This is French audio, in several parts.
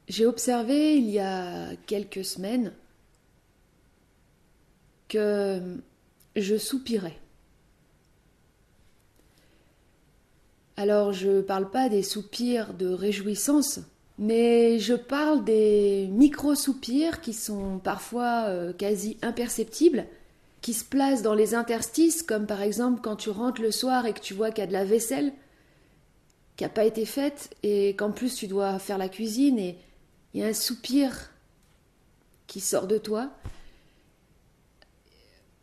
J'ai observé il y a quelques semaines que je soupirais. Alors je ne parle pas des soupirs de réjouissance, mais je parle des micro-soupirs qui sont parfois quasi imperceptibles, qui se placent dans les interstices, comme par exemple quand tu rentres le soir et que tu vois qu'il y a de la vaisselle qui n'a pas été faite et qu'en plus tu dois faire la cuisine et il y a un soupir qui sort de toi.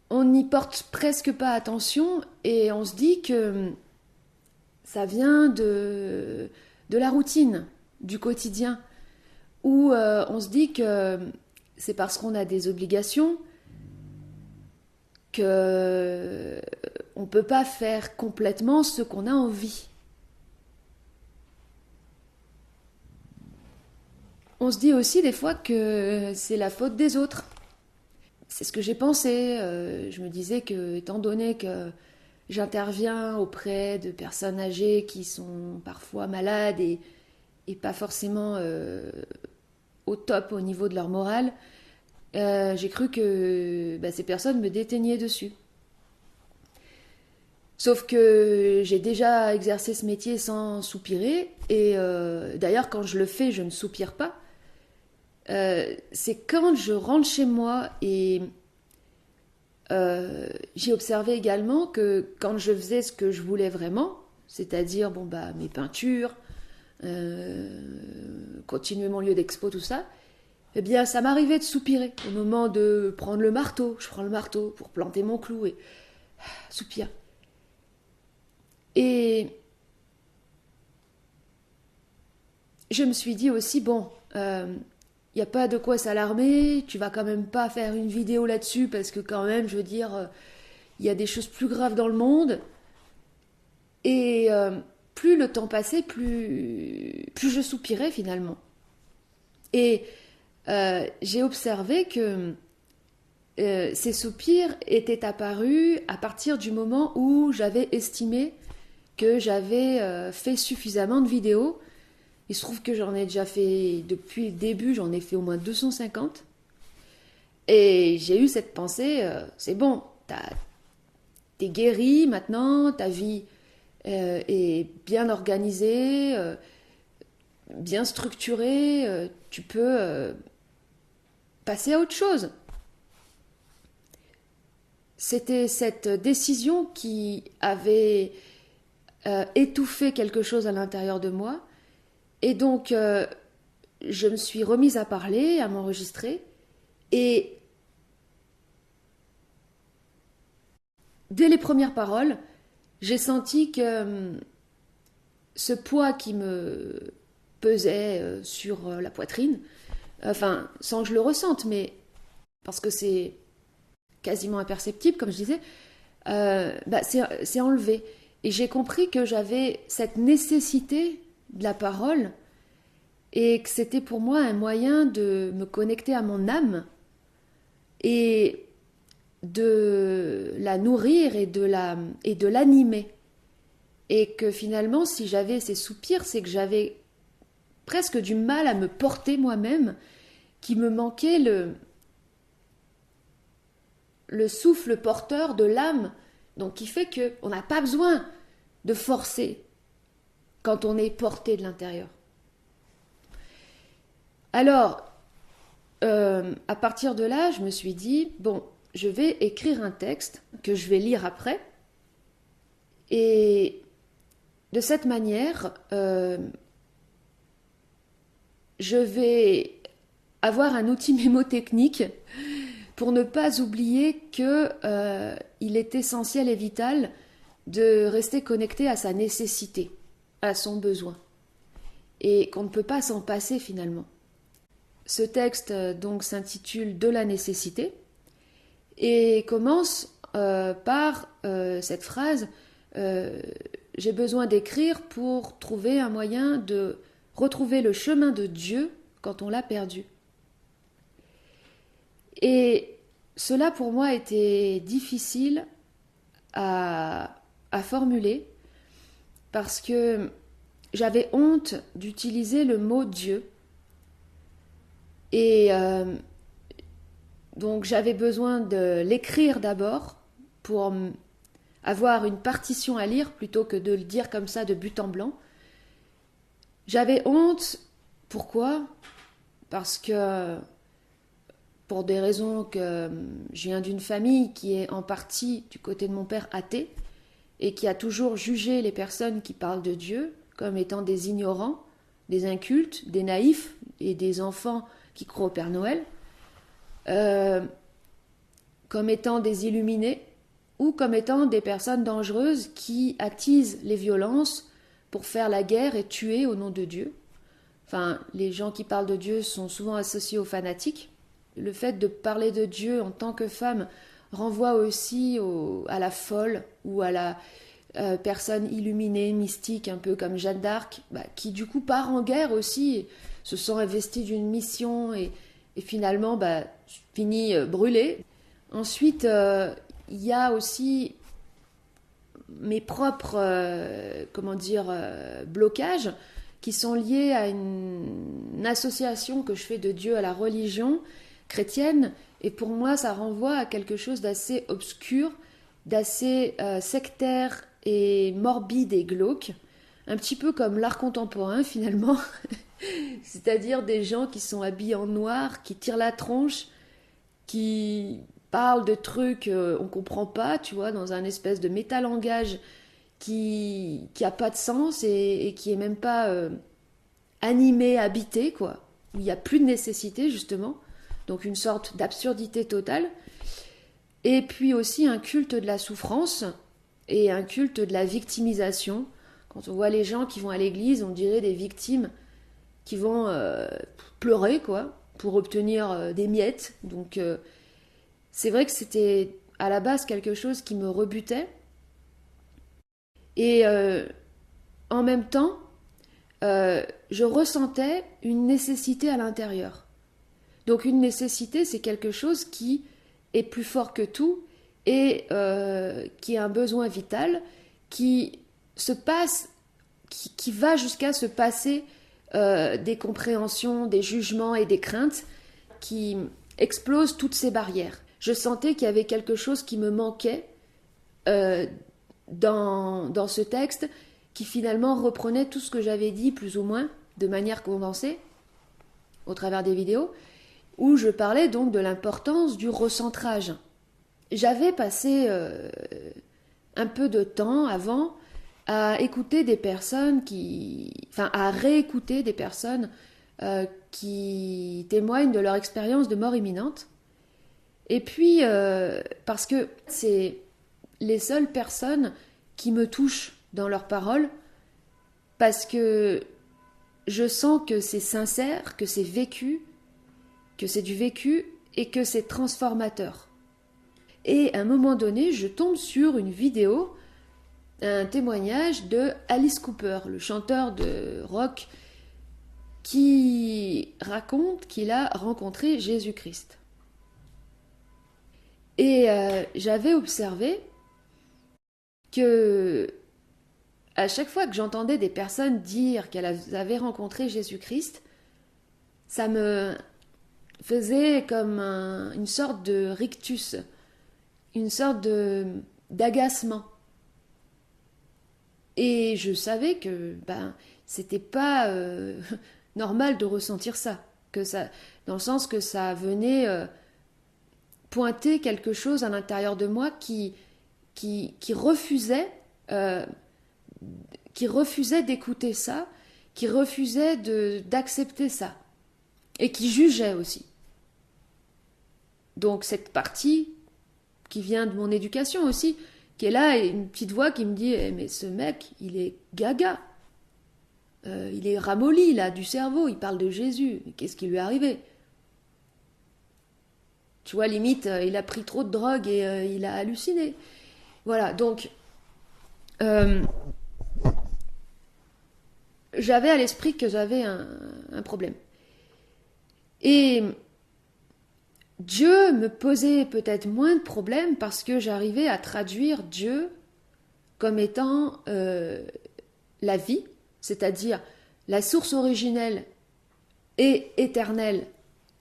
On n'y porte presque pas attention et on se dit que ça vient de la routine, du quotidien, où on se dit que c'est parce qu'on a des obligations que on ne peut pas faire complètement ce qu'on a envie. On se dit aussi des fois que c'est la faute des autres. C'est ce que j'ai pensé. Je me disais que, étant donné que j'interviens auprès de personnes âgées qui sont parfois malades et pas forcément au top au niveau de leur morale, j'ai cru que ces personnes me déteignaient dessus. Sauf que j'ai déjà exercé ce métier sans soupirer, et d'ailleurs quand je le fais, je ne soupire pas. C'est quand je rentre chez moi et j'ai observé également que quand je faisais ce que je voulais vraiment, c'est-à-dire mes peintures, continuer mon lieu d'expo, tout ça, eh bien ça m'arrivait de soupirer au moment de prendre le marteau. Je prends le marteau pour planter mon clou et soupir. Et je me suis dit aussi, il n'y a pas de quoi s'alarmer, tu vas quand même pas faire une vidéo là-dessus parce que quand même, je veux dire, il y a des choses plus graves dans le monde. Et plus le temps passait, plus je soupirais finalement. Et j'ai observé que ces soupirs étaient apparus à partir du moment où j'avais estimé que j'avais fait suffisamment de vidéos. Il se trouve que j'en ai déjà fait, depuis le début, j'en ai fait au moins 250. Et j'ai eu cette pensée, c'est bon, t'es guéri maintenant, ta vie est bien organisée, bien structurée, tu peux passer à autre chose. C'était cette décision qui avait étouffé quelque chose à l'intérieur de moi. Et donc, je me suis remise à parler, à m'enregistrer. Et dès les premières paroles, j'ai senti que ce poids qui me pesait sur la poitrine, enfin, sans que je le ressente, mais parce que c'est quasiment imperceptible, comme je disais, c'est enlevé. Et j'ai compris que j'avais cette nécessité de la parole et que c'était pour moi un moyen de me connecter à mon âme et de la nourrir et de l'animer. Et que finalement, si j'avais ces soupirs, c'est que j'avais presque du mal à me porter moi-même, qu'il me manquait le souffle porteur de l'âme, donc qui fait qu'on n'a pas besoin de forcer quand on est porté de l'intérieur. Alors, à partir de là, je me suis dit, je vais écrire un texte que je vais lire après, et de cette manière, je vais avoir un outil mémotechnique pour ne pas oublier que il est essentiel et vital de rester connecté à sa nécessité, à son besoin, et qu'on ne peut pas s'en passer finalement. Ce texte donc s'intitule De la nécessité et commence par cette phrase j'ai besoin d'écrire pour trouver un moyen de retrouver le chemin de Dieu quand on l'a perdu. Et cela pour moi était difficile à formuler parce que j'avais honte d'utiliser le mot Dieu Et donc j'avais besoin de l'écrire d'abord pour avoir une partition à lire plutôt que de le dire comme ça de but en blanc. J'avais honte. Pourquoi? Parce que pour des raisons que je viens d'une famille qui est en partie du côté de mon père athée et qui a toujours jugé les personnes qui parlent de Dieu comme étant des ignorants, des incultes, des naïfs et des enfants qui croient au Père Noël, euh, comme étant des illuminés ou comme étant des personnes dangereuses qui attisent les violences pour faire la guerre et tuer au nom de Dieu. Enfin, les gens qui parlent de Dieu sont souvent associés aux fanatiques. Le fait de parler de Dieu en tant que femme renvoie aussi à la folle ou à la personne illuminée, mystique, un peu comme Jeanne d'Arc, qui du coup part en guerre aussi, se sent investie d'une mission et finalement finit brûlée. Ensuite, il y a aussi mes propres blocages qui sont liés à une association que je fais de Dieu à la religion chrétienne, et pour moi ça renvoie à quelque chose d'assez obscur, d'assez sectaire et morbide et glauque, un petit peu comme l'art contemporain finalement, c'est-à-dire des gens qui sont habillés en noir, qui tirent la tronche, qui parlent de trucs on comprend pas, tu vois, dans un espèce de métalangage qui a pas de sens et qui est même pas animé, habité, quoi, où il n'y a plus de nécessité justement, donc une sorte d'absurdité totale, et puis aussi un culte de la souffrance et un culte de la victimisation. Quand on voit les gens qui vont à l'église, on dirait des victimes qui vont pleurer, quoi, pour obtenir des miettes. Donc c'est vrai que c'était à la base quelque chose qui me rebutait. Et en même temps, je ressentais une nécessité à l'intérieur. Donc une nécessité, c'est quelque chose qui est plus fort que tout et qui est un besoin vital, qui se passe, qui va jusqu'à se passer des compréhensions, des jugements et des craintes, qui explosent toutes ces barrières. Je sentais qu'il y avait quelque chose qui me manquait euh, dans ce texte, qui finalement reprenait tout ce que j'avais dit plus ou moins de manière condensée au travers des vidéos, où je parlais donc de l'importance du recentrage. J'avais passé un peu de temps avant à écouter des personnes à réécouter des personnes qui témoignent de leur expérience de mort imminente. Et puis, parce que c'est les seules personnes qui me touchent dans leurs paroles, parce que je sens que c'est sincère, que c'est vécu, que c'est du vécu et que c'est transformateur. Et à un moment donné, je tombe sur une vidéo, un témoignage de Alice Cooper, le chanteur de rock, qui raconte qu'il a rencontré Jésus-Christ. Et j'avais observé que à chaque fois que j'entendais des personnes dire qu'elles avaient rencontré Jésus-Christ, ça me faisait comme une sorte de rictus, une sorte d'agacement. Et je savais que c'était pas normal de ressentir ça, dans le sens que ça venait pointer quelque chose à l'intérieur de moi qui refusait euh, d'écouter ça, qui refusait d'accepter ça, et qui jugeait aussi. Donc cette partie qui vient de mon éducation aussi, qui est là, et une petite voix qui me dit mais ce mec, il est gaga, il est ramolli là du cerveau, il parle de Jésus, mais qu'est-ce qui lui est arrivé? Tu vois, limite, il a pris trop de drogue et il a halluciné. Voilà, donc j'avais à l'esprit que j'avais un problème. Et Dieu me posait peut-être moins de problèmes parce que j'arrivais à traduire Dieu comme étant la vie, c'est-à-dire la source originelle et éternelle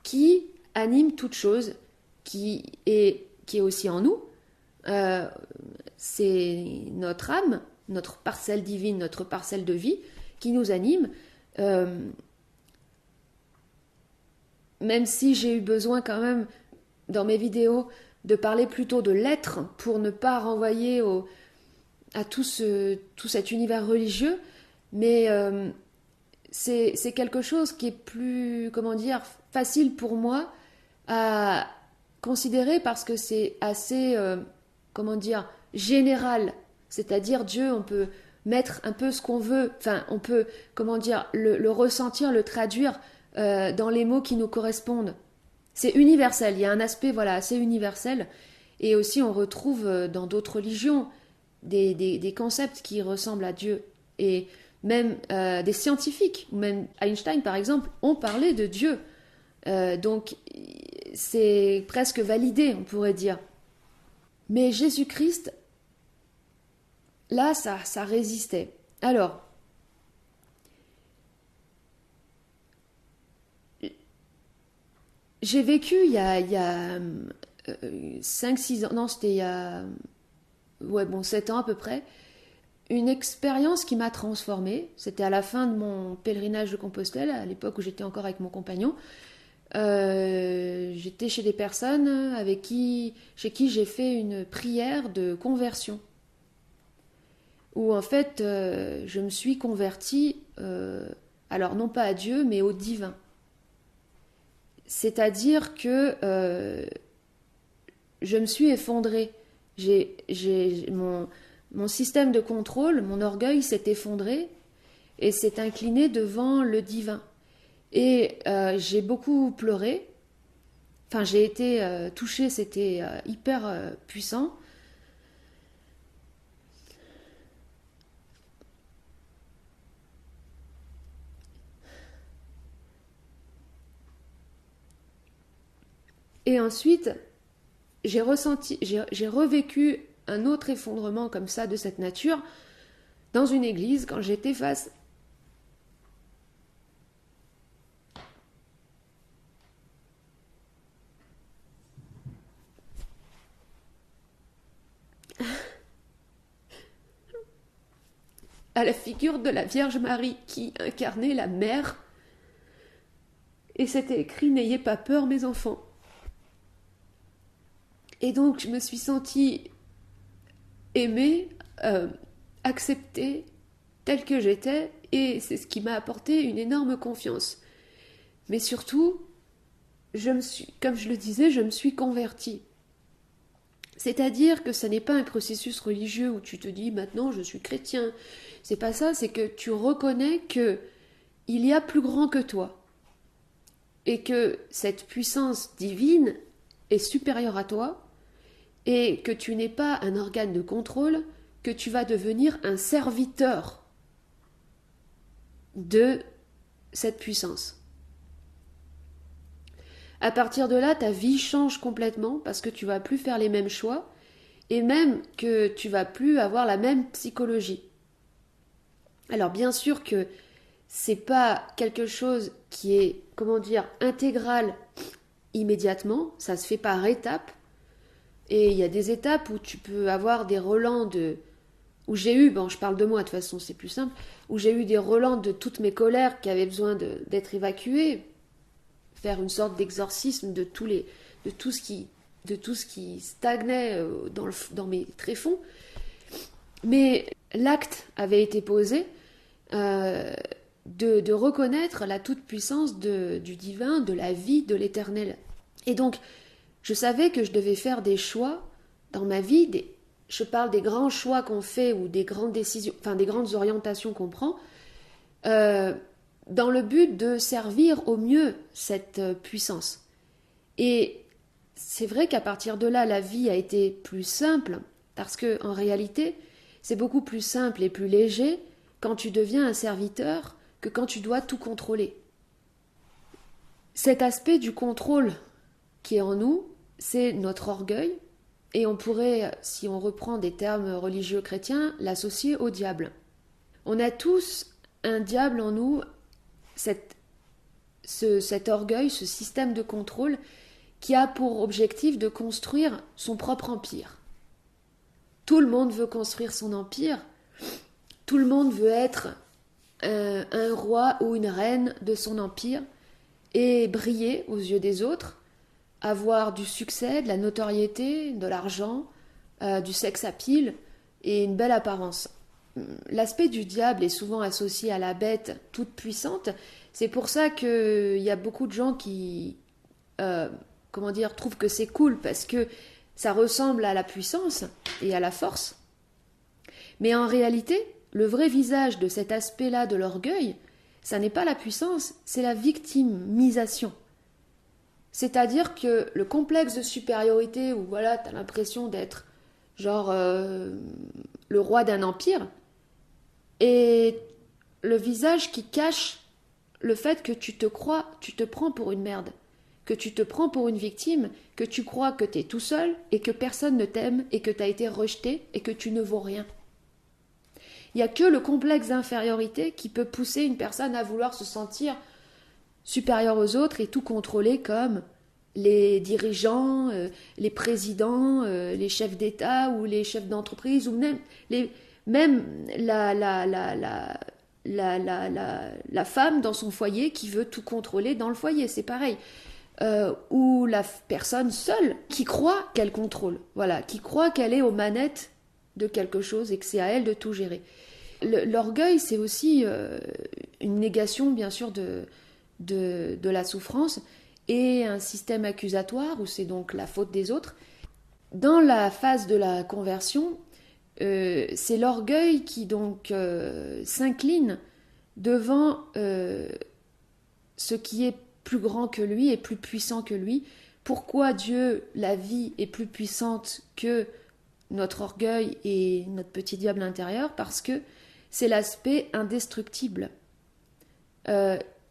qui anime toute chose, qui est aussi en nous. C'est notre âme, notre parcelle divine, notre parcelle de vie qui nous anime. Même si j'ai eu besoin quand même, dans mes vidéos, de parler plutôt de l'être pour ne pas renvoyer à tout cet univers religieux, mais c'est quelque chose qui est plus, comment dire, facile pour moi à considérer parce que c'est assez, comment dire, général. C'est-à-dire Dieu, on peut mettre un peu ce qu'on veut, enfin, on peut, comment dire, le ressentir, le traduire dans les mots qui nous correspondent. C'est universel, il y a un aspect voilà, assez universel. Et aussi, on retrouve dans d'autres religions des concepts qui ressemblent à Dieu. Et même des scientifiques, ou même Einstein par exemple, ont parlé de Dieu. Donc, c'est presque validé, on pourrait dire. Mais Jésus-Christ, là, ça résistait. Alors, j'ai vécu il y a 5-6 ans, non, c'était il y a 7 ans à peu près, une expérience qui m'a transformée. C'était à la fin de mon pèlerinage de Compostelle, à l'époque où j'étais encore avec mon compagnon. J'étais chez des personnes chez qui j'ai fait une prière de conversion. Où en fait, je me suis convertie, alors non pas à Dieu, mais au divin. C'est-à-dire que je me suis effondrée. Mon système de contrôle, mon orgueil s'est effondré et s'est incliné devant le divin. Et j'ai beaucoup pleuré. Enfin, j'ai été touchée, c'était hyper puissant. Et ensuite, j'ai revécu un autre effondrement comme ça de cette nature dans une église quand j'étais face à la figure de la Vierge Marie qui incarnait la mère. Et c'était écrit « N'ayez pas peur, mes enfants ». Et donc, je me suis sentie aimée, acceptée, telle que j'étais, et c'est ce qui m'a apporté une énorme confiance. Mais surtout, comme je le disais, je me suis convertie. C'est-à-dire que ce n'est pas un processus religieux où tu te dis maintenant je suis chrétien. C'est pas ça, c'est que tu reconnais que il y a plus grand que toi et que cette puissance divine est supérieure à toi et que tu n'es pas un organe de contrôle, que tu vas devenir un serviteur de cette puissance. À partir de là, ta vie change complètement parce que tu vas plus faire les mêmes choix et même que tu vas plus avoir la même psychologie. Alors bien sûr que c'est pas quelque chose qui est, comment dire, intégral immédiatement, ça se fait par étapes. Et il y a des étapes où tu peux avoir des relents où j'ai eu, je parle de moi de toute façon, c'est plus simple, où j'ai eu des relents de toutes mes colères qui avaient besoin d'être évacuées, faire une sorte d'exorcisme de tout ce qui stagnait dans mes tréfonds. Mais l'acte avait été posé de reconnaître la toute-puissance du divin, de la vie, de l'éternel. Et donc, je savais que je devais faire des choix dans ma vie, je parle des grands choix qu'on fait ou des grandes décisions, enfin des grandes orientations qu'on prend, dans le but de servir au mieux cette puissance. Et c'est vrai qu'à partir de là, la vie a été plus simple, parce que en réalité, c'est beaucoup plus simple et plus léger quand tu deviens un serviteur que quand tu dois tout contrôler. Cet aspect du contrôle qui est en nous, c'est notre orgueil, et on pourrait, si on reprend des termes religieux chrétiens, l'associer au diable. On a tous un diable en nous, cet orgueil, ce système de contrôle qui a pour objectif de construire son propre empire. Tout le monde veut construire son empire, tout le monde veut être un roi ou une reine de son empire et briller aux yeux des autres, avoir du succès, de la notoriété, de l'argent, du sex appeal et une belle apparence. L'aspect du diable est souvent associé à la bête toute puissante. C'est pour ça qu'il y a beaucoup de gens qui trouvent que c'est cool parce que ça ressemble à la puissance et à la force. Mais en réalité, le vrai visage de cet aspect-là de l'orgueil, ça n'est pas la puissance, c'est la victimisation. C'est-à-dire que le complexe de supériorité, où voilà, t'as l'impression d'être genre le roi d'un empire, est le visage qui cache le fait que tu te prends pour une merde, que tu te prends pour une victime, que tu crois que t'es tout seul et que personne ne t'aime et que t'as été rejeté et que tu ne vaux rien. Il n'y a que le complexe d'infériorité qui peut pousser une personne à vouloir se sentir supérieure aux autres et tout contrôler comme les dirigeants, les présidents, les chefs d'État ou les chefs d'entreprise ou même la femme dans son foyer qui veut tout contrôler dans le foyer, c'est pareil. Ou la personne seule qui croit qu'elle contrôle, voilà, qui croit qu'elle est aux manettes de quelque chose et que c'est à elle de tout gérer. L'orgueil, c'est aussi une négation, bien sûr, de la souffrance et un système accusatoire où c'est donc la faute des autres. Dans la phase de la conversion, c'est l'orgueil qui donc s'incline devant ce qui est plus grand que lui et plus puissant que lui. Pourquoi Dieu, la vie, est plus puissante que notre orgueil et notre petit diable intérieur? Parce que c'est l'aspect indestructible,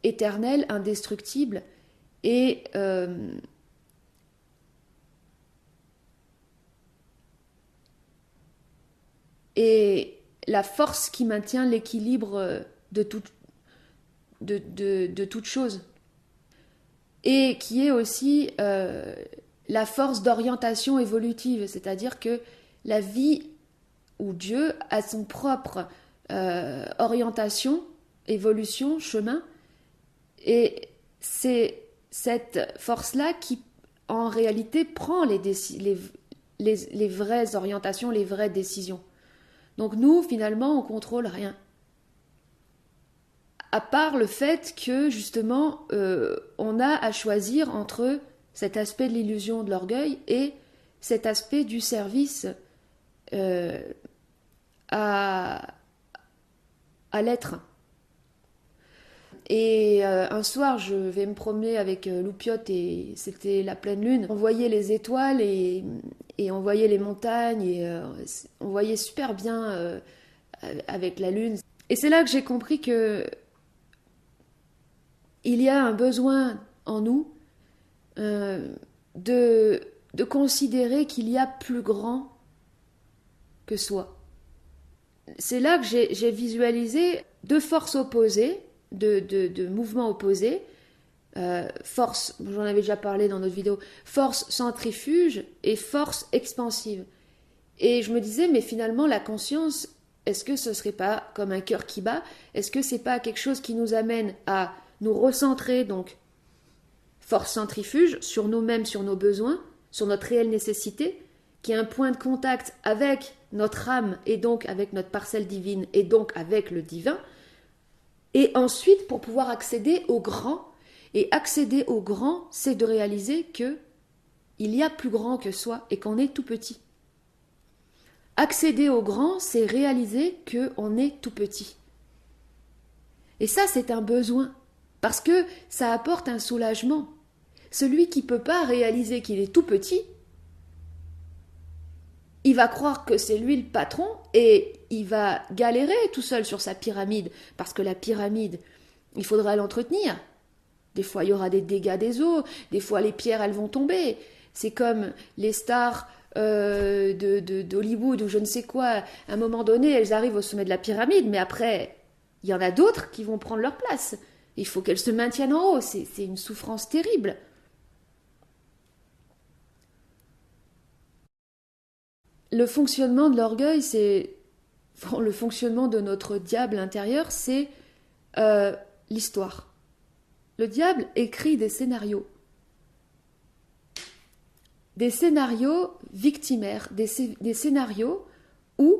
éternel, indestructible, et la force qui maintient l'équilibre de toute chose, et qui est aussi la force d'orientation évolutive, c'est-à-dire que la vie ou Dieu a son propre orientation, évolution, chemin, et c'est cette force-là qui, en réalité, prend les vraies orientations, les vraies décisions. Donc nous, finalement, on contrôle rien. À part le fait que, justement, on a à choisir entre cet aspect de l'illusion de l'orgueil et cet aspect du service à l'être. Et un soir, je vais me promener avec Loupiote et c'était la pleine lune. On voyait les étoiles et on voyait les montagnes et on voyait super bien avec la lune. Et c'est là que j'ai compris que il y a un besoin en nous de considérer qu'il y a plus grand que soi. C'est là que j'ai visualisé deux forces opposées, de mouvements opposés, force, j'en avais déjà parlé dans notre vidéo, force centrifuge et force expansive. Et je me disais, mais finalement, la conscience, est-ce que ce serait pas comme un cœur qui bat? Est-ce que c'est pas quelque chose qui nous amène à nous recentrer, donc force centrifuge, sur nous-mêmes, sur nos besoins, sur notre réelle nécessité, qui est un point de contact avec notre âme et donc avec notre parcelle divine et donc avec le divin, et ensuite pour pouvoir accéder au grand. Et accéder au grand, c'est de réaliser que il y a plus grand que soi et qu'on est tout petit. Accéder au grand, c'est réaliser qu'on est tout petit. Et ça, c'est un besoin, parce que ça apporte un soulagement. Celui qui ne peut pas réaliser qu'il est tout petit, il va croire que c'est lui le patron et il va galérer tout seul sur sa pyramide, parce que la pyramide, il faudra l'entretenir. Des fois, il y aura des dégâts des eaux, des fois, les pierres, elles vont tomber. C'est comme les stars d'Hollywood ou je ne sais quoi. À un moment donné, elles arrivent au sommet de la pyramide, mais après, il y en a d'autres qui vont prendre leur place. Il faut qu'elle se maintienne en haut. C'est une souffrance terrible. Le fonctionnement de l'orgueil, c'est... Bon, le fonctionnement de notre diable intérieur, c'est euh, l'histoire. Le diable écrit des scénarios. Des scénarios victimaires. Des scénarios où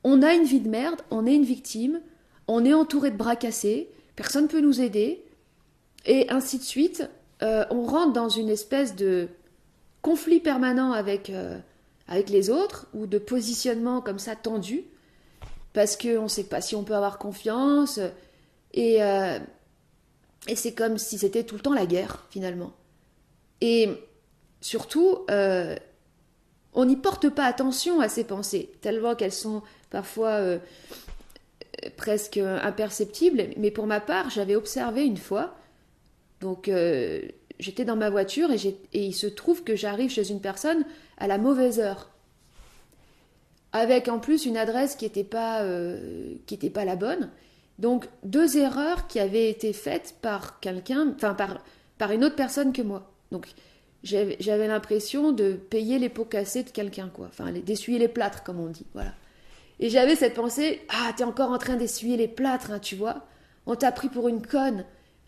on a une vie de merde, on est une victime, on est entouré de bras cassés, personne ne peut nous aider, et ainsi de suite. On rentre dans une espèce de conflit permanent avec les autres, ou de positionnement comme ça tendu, parce qu'on ne sait pas si on peut avoir confiance, et, euh, et c'est comme si c'était tout le temps la guerre, finalement. Et surtout, on n'y porte pas attention à ces pensées, tellement qu'elles sont parfois presque imperceptibles, mais pour ma part, j'avais observé une fois, donc j'étais dans ma voiture et il se trouve que j'arrive chez une personne à la mauvaise heure, avec en plus une adresse qui était pas la bonne. Donc deux erreurs qui avaient été faites par quelqu'un, enfin par une autre personne que moi. Donc j'avais l'impression de payer les pots cassés de quelqu'un, quoi. Enfin, d'essuyer les plâtres, comme on dit. Voilà. Et j'avais cette pensée, ah, t'es encore en train d'essuyer les plâtres, hein, tu vois. On t'a pris pour une conne.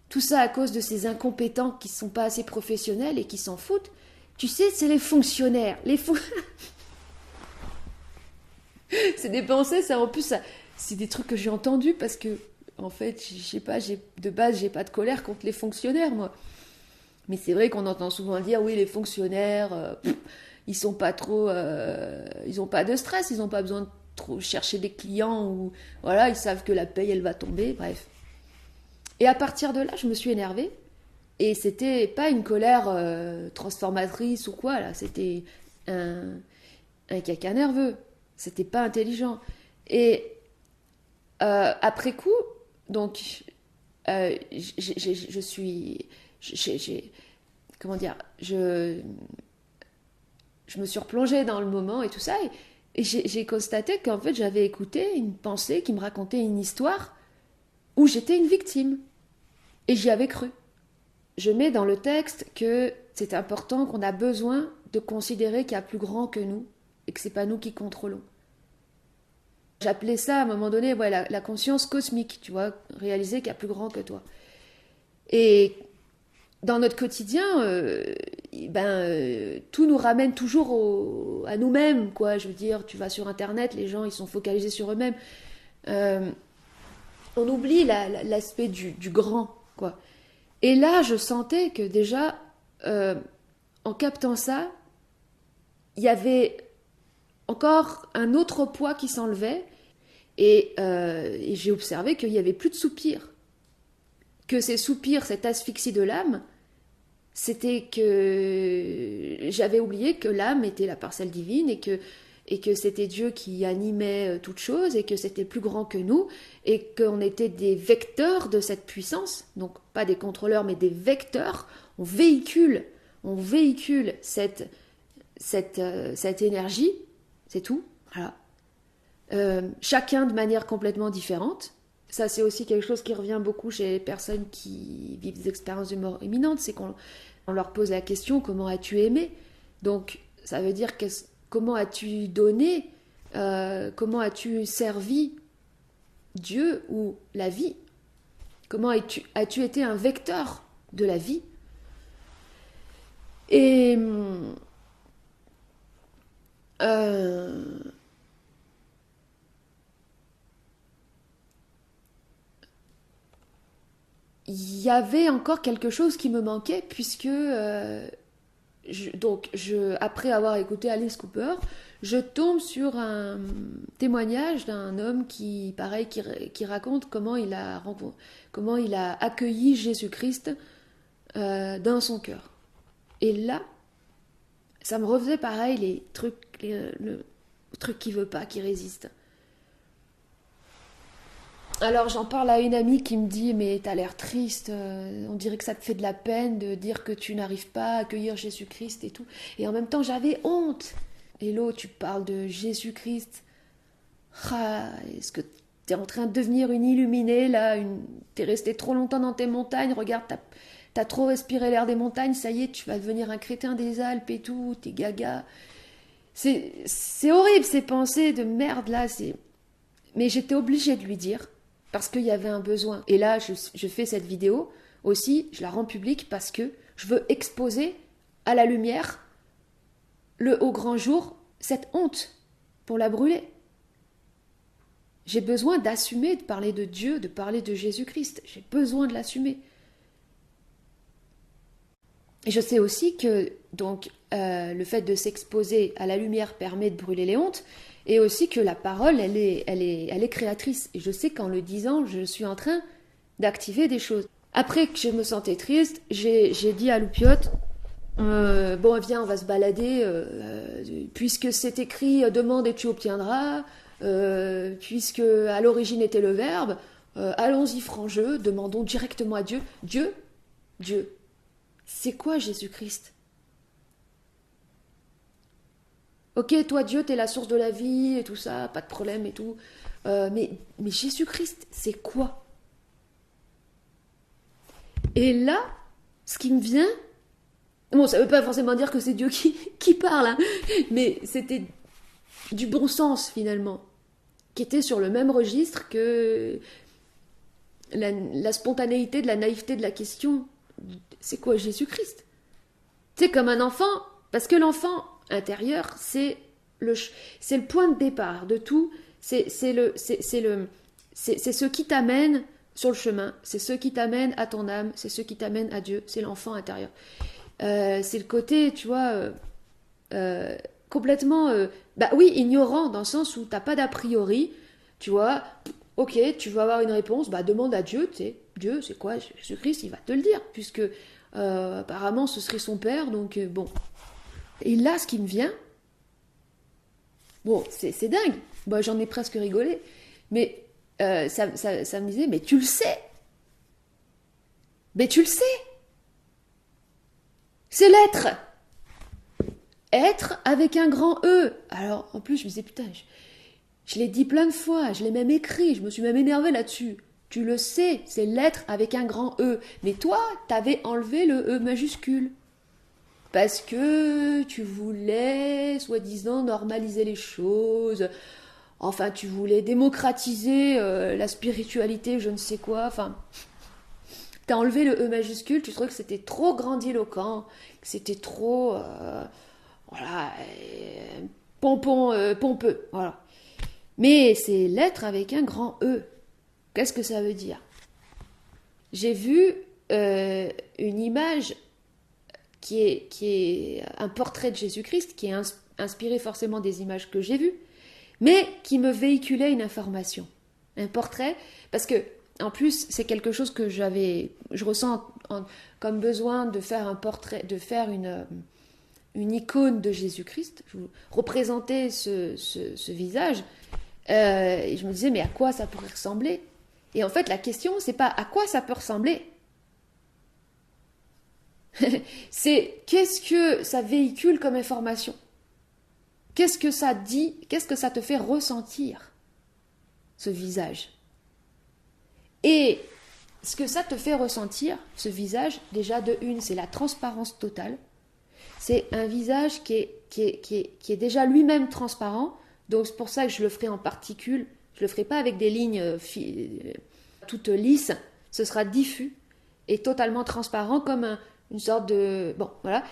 Tout ça à cause de ces incompétents qui ne sont pas assez professionnels et qui s'en foutent. Tu sais, c'est les fonctionnaires. C'est des pensées, ça, en plus, c'est des trucs que j'ai entendus parce que, en fait, je sais pas, de base, j'ai pas de colère contre les fonctionnaires, moi. Mais c'est vrai qu'on entend souvent dire, oui, les fonctionnaires, ils sont pas trop, ils ont pas de stress, ils ont pas besoin de trop chercher des clients ou voilà, ils savent que la paye elle va tomber, bref. Et à partir de là, je me suis énervée et c'était pas une colère transformatrice ou quoi là, c'était un, un caca nerveux, c'était pas intelligent. Et après coup, donc je suis, comment dire, je me suis replongée dans le moment et tout ça, et j'ai constaté qu'en fait j'avais écouté une pensée qui me racontait une histoire où j'étais une victime, et j'y avais cru. Je mets dans le texte que c'est important, qu'on a besoin de considérer qu'il y a plus grand que nous, et que c'est pas nous qui contrôlons. J'appelais ça à un moment donné, ouais, la conscience cosmique, tu vois, réaliser qu'il y a plus grand que toi. Et dans notre quotidien, tout nous ramène toujours à nous-mêmes, quoi. Je veux dire, tu vas sur Internet, les gens, ils sont focalisés sur eux-mêmes. Euh, on oublie l'aspect du grand, quoi. Et là, je sentais que déjà, en captant ça, il y avait encore un autre poids qui s'enlevait, et j'ai observé qu'il n'y avait plus de soupirs. Que ces soupirs, cette asphyxie de l'âme, c'était que j'avais oublié que l'âme était la parcelle divine et que c'était Dieu qui animait toute chose et que c'était plus grand que nous et qu'on était des vecteurs de cette puissance, donc pas des contrôleurs mais des vecteurs. On véhicule cette énergie, c'est tout. Voilà. Chacun de manière complètement différente. Ça, c'est aussi quelque chose qui revient beaucoup chez les personnes qui vivent des expériences de mort imminente, c'est qu'on leur pose la question, comment as-tu aimé? Donc, ça veut dire comment as-tu donné, comment as-tu servi Dieu ou la vie? Comment as-tu été un vecteur de la vie? Et il y avait encore quelque chose qui me manquait puisque après avoir écouté Alice Cooper, je tombe sur un témoignage d'un homme qui raconte comment il a accueilli Jésus-Christ dans son cœur. Et là, ça me refaisait pareil le truc qui veut pas, qui résiste. Alors j'en parle à une amie qui me dit mais t'as l'air triste, on dirait que ça te fait de la peine de dire que tu n'arrives pas à accueillir Jésus-Christ et tout. Et en même temps j'avais honte. Hello, tu parles de Jésus-Christ. Ah, est-ce que T'es en train de devenir une illuminée, là, t'es resté trop longtemps dans tes montagnes, regarde, t'as trop respiré l'air des montagnes, ça y est, tu vas devenir un crétin des Alpes et tout, t'es gaga. C'est horrible ces pensées de merde là. Mais j'étais obligée de lui dire parce qu'il y avait un besoin. Et là, je fais cette vidéo aussi, je la rends publique parce que je veux exposer à la lumière, au grand jour, cette honte pour la brûler. J'ai besoin d'assumer, de parler de Dieu, de parler de Jésus-Christ. J'ai besoin de l'assumer. Et je sais aussi que donc le fait de s'exposer à la lumière permet de brûler les hontes, et aussi que la parole, elle est créatrice. Et je sais qu'en le disant, je suis en train d'activer des choses. Après que je me sentais triste, j'ai dit à Loupiote, bon, viens, on va se balader, puisque c'est écrit demande et tu obtiendras, puisque à l'origine était le verbe, allons-y franc jeu, demandons directement à Dieu. Dieu. C'est quoi Jésus-Christ? Ok, toi Dieu, t'es la source de la vie et tout ça, pas de problème et tout. Mais Jésus-Christ, c'est quoi? Et là, ce qui me vient, bon, ça veut pas forcément dire que c'est Dieu qui parle, hein, mais c'était du bon sens finalement, qui était sur le même registre que la spontanéité de la naïveté de la question. C'est quoi Jésus-Christ? C'est comme un enfant, parce que l'enfant intérieur, c'est le point de départ de tout, c'est ce qui t'amène sur le chemin, c'est ce qui t'amène à ton âme, c'est ce qui t'amène à Dieu, c'est l'enfant intérieur. C'est le côté, tu vois, complètement, bah oui, ignorant, dans le sens où t'as pas d'a priori, tu vois, ok, tu vas avoir une réponse, bah demande à Dieu, tu sais, Dieu, c'est quoi Jésus-Christ, il va te le dire, puisque apparemment ce serait son père, donc bon. Et là, ce qui me vient, bon, c'est dingue, bah, j'en ai presque rigolé, mais ça me disait, mais tu le sais, c'est l'être. Être avec un grand E. Alors, en plus, je me disais, putain, je l'ai dit plein de fois, je l'ai même écrit, je me suis même énervée là-dessus. Tu le sais, c'est l'être avec un grand E. Mais toi, t'avais enlevé le E majuscule. Parce que tu voulais, soi-disant, normaliser les choses. Enfin, tu voulais démocratiser la spiritualité, je ne sais quoi. Enfin, t'as enlevé le E majuscule, tu trouvais que c'était trop grandiloquent, que c'était trop... voilà, pompeux, voilà. Mais c'est l'être avec un grand E. Qu'est-ce que ça veut dire? J'ai vu une image qui est un portrait de Jésus-Christ, qui est inspiré forcément des images que j'ai vues, mais qui me véhiculait une information. Un portrait, parce que, en plus, c'est quelque chose que je ressens comme besoin de faire un portrait, de faire une icône de Jésus-Christ, représenter ce visage, et je me disais, mais à quoi ça pourrait ressembler? Et en fait, la question, c'est pas à quoi ça peut ressembler, c'est qu'est-ce que ça véhicule comme information? Qu'est-ce que ça dit? Qu'est-ce que ça te fait ressentir, ce visage? Et ce que ça te fait ressentir, ce visage, déjà de une, c'est la transparence totale. C'est un visage qui est déjà lui-même transparent, donc c'est pour ça que je le ferai en particules, je le ferai pas avec des lignes toutes lisses, ce sera diffus et totalement transparent comme une sorte de... Bon, voilà,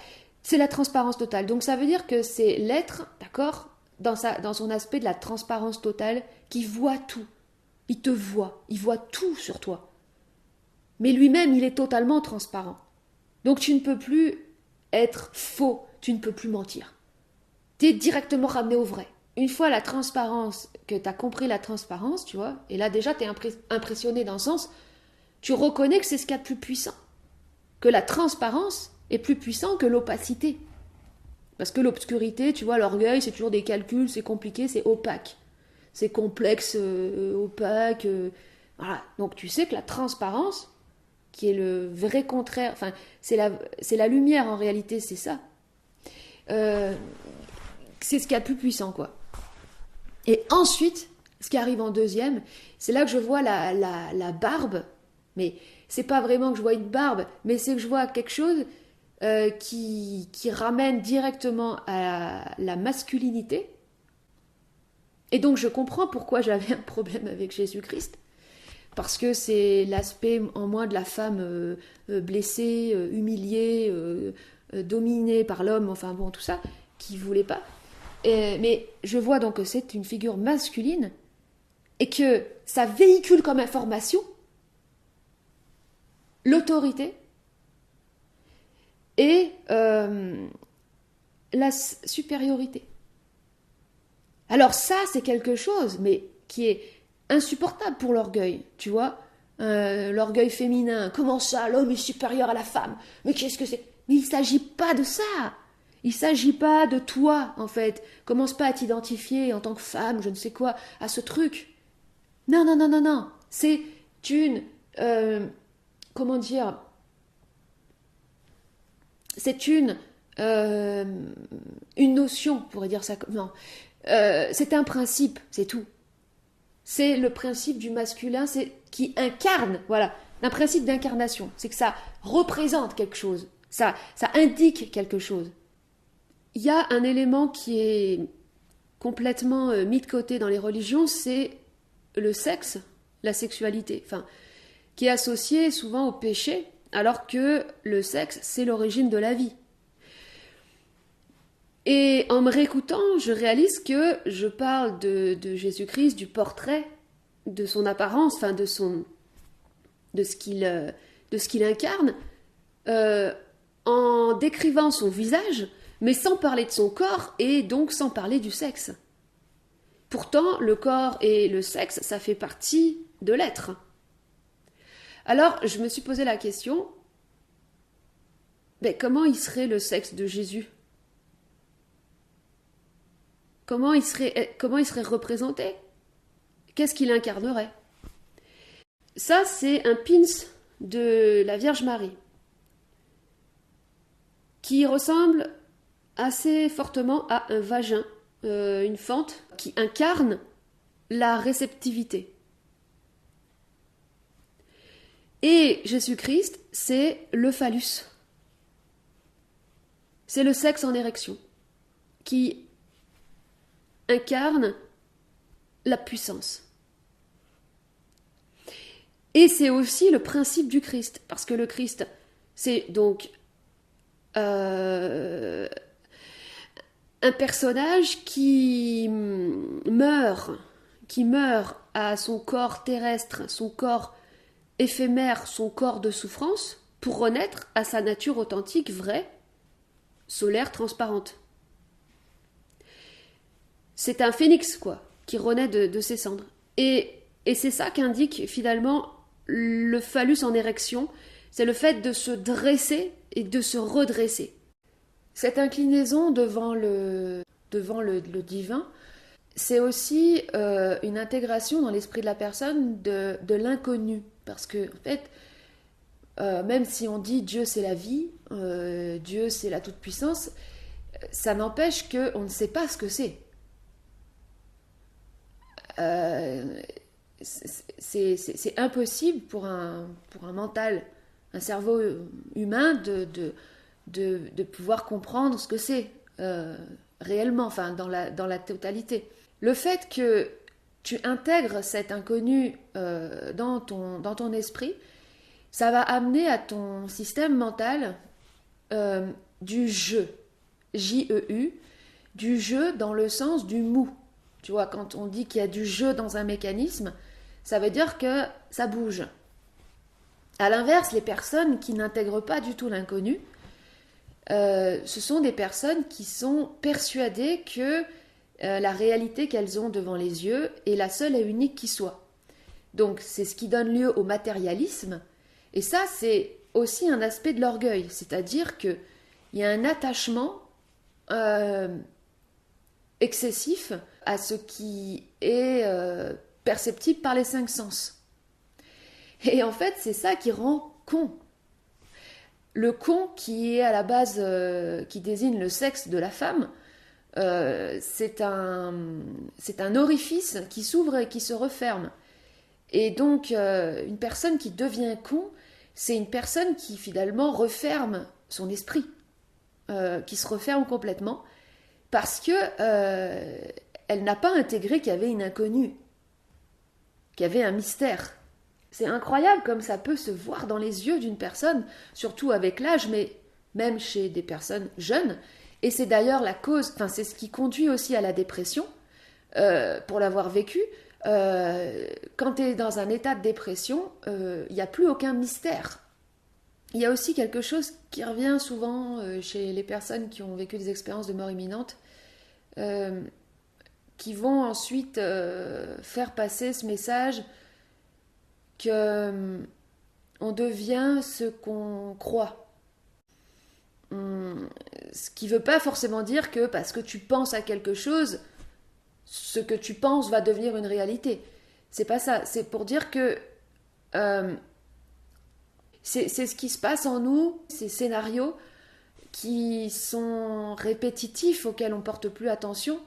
c'est la transparence totale. Donc ça veut dire que c'est l'être, d'accord, dans son aspect de la transparence totale, qui voit tout. Il te voit, il voit tout sur toi. Mais lui-même, il est totalement transparent. Donc tu ne peux plus être faux, tu ne peux plus mentir. Tu es directement ramené au vrai. Une fois la transparence, que tu as compris la transparence, tu vois, et là déjà tu es impressionné dans le sens, tu reconnais que c'est ce qu'il y a de plus puissant. Que la transparence est plus puissant que l'opacité. Parce que l'obscurité, tu vois, l'orgueil, c'est toujours des calculs, c'est compliqué, c'est opaque. C'est complexe, opaque. Voilà. Donc tu sais que la transparence, qui est le vrai contraire, enfin, c'est la lumière en réalité, c'est ça. C'est ce qu'il y a de plus puissant, quoi. Et ensuite, ce qui arrive en deuxième, c'est là que je vois la barbe, mais c'est pas vraiment que je vois une barbe, mais c'est que je vois quelque chose qui ramène directement à la masculinité. Et donc je comprends pourquoi j'avais un problème avec Jésus-Christ, parce que c'est l'aspect en moi de la femme blessée, humiliée, dominée par l'homme, enfin bon, tout ça, qui voulait pas. Mais je vois donc que c'est une figure masculine et que ça véhicule comme information l'autorité et la supériorité. Alors ça, c'est quelque chose, mais qui est insupportable pour l'orgueil, tu vois. L'orgueil féminin, comment ça, l'homme est supérieur à la femme? Mais qu'est-ce que c'est? Mais il ne s'agit pas de ça. Il ne s'agit pas de toi, en fait. Commence pas à t'identifier en tant que femme, je ne sais quoi, à ce truc. Non, non, non, non, non. C'est une... comment dire? C'est une notion, on pourrait dire ça comme... Non. C'est un principe, c'est tout. C'est le principe du masculin, c'est qui incarne, voilà, un principe d'incarnation. C'est que ça représente quelque chose, ça indique quelque chose. Il y a un élément qui est complètement mis de côté dans les religions, c'est le sexe, la sexualité, enfin, qui est associé souvent au péché, alors que le sexe, c'est l'origine de la vie. Et en me réécoutant, je réalise que je parle de Jésus-Christ, du portrait, de son apparence, enfin de ce qu'il incarne, en décrivant son visage, mais sans parler de son corps et donc sans parler du sexe. Pourtant, le corps et le sexe, ça fait partie de l'être. Alors, je me suis posé la question, mais comment il serait le sexe de Jésus ? Comment il serait représenté? Qu'est-ce qu'il incarnerait? Ça, c'est un pins de la Vierge Marie, qui ressemble assez fortement à un vagin, une fente, qui incarne la réceptivité. Et Jésus-Christ, c'est le phallus. C'est le sexe en érection, qui incarne la puissance. Et c'est aussi le principe du Christ, parce que le Christ, c'est donc un personnage qui meurt à son corps terrestre, son corps éphémère, son corps de souffrance, pour renaître à sa nature authentique, vraie, solaire, transparente. C'est un phénix, quoi, qui renaît de ses cendres. Et c'est ça qu'indique finalement le phallus en érection, c'est le fait de se dresser et de se redresser. Cette inclinaison devant le divin, c'est aussi une intégration dans l'esprit de la personne de l'inconnu. Parce que, en fait, même si on dit Dieu c'est la vie, Dieu c'est la toute-puissance, ça n'empêche qu'on ne sait pas ce que c'est. C'est impossible pour un mental, un cerveau humain de pouvoir comprendre ce que c'est réellement, enfin dans la totalité. Le fait que tu intègres cet inconnu dans ton esprit, ça va amener à ton système mental du jeu, J-E-U, du jeu dans le sens du mou. Tu vois, quand on dit qu'il y a du jeu dans un mécanisme, ça veut dire que ça bouge. À l'inverse, les personnes qui n'intègrent pas du tout l'inconnu, ce sont des personnes qui sont persuadées que la réalité qu'elles ont devant les yeux est la seule et unique qui soit. Donc c'est ce qui donne lieu au matérialisme. Et ça, c'est aussi un aspect de l'orgueil. C'est-à-dire qu'il y a un attachement excessif à ce qui est perceptible par les cinq sens. Et en fait, c'est ça qui rend con. Le con qui est à la base, qui désigne le sexe de la femme, C'est un orifice qui s'ouvre et qui se referme. Et donc, une personne qui devient con, c'est une personne qui finalement referme son esprit, qui se referme complètement, parce que elle n'a pas intégré qu'il y avait une inconnue, qu'il y avait un mystère. C'est incroyable comme ça peut se voir dans les yeux d'une personne, surtout avec l'âge, mais même chez des personnes jeunes. Et c'est d'ailleurs la cause, enfin c'est ce qui conduit aussi à la dépression, pour l'avoir vécu. Quand tu es dans un état de dépression, il n'y a plus aucun mystère. Il y a aussi quelque chose qui revient souvent chez les personnes qui ont vécu des expériences de mort imminente, qui vont ensuite faire passer ce message que on devient ce qu'on croit. Ce qui ne veut pas forcément dire que parce que tu penses à quelque chose, ce que tu penses va devenir une réalité. C'est pas ça. C'est pour dire que c'est ce qui se passe en nous, ces scénarios qui sont répétitifs, auxquels on ne porte plus attention.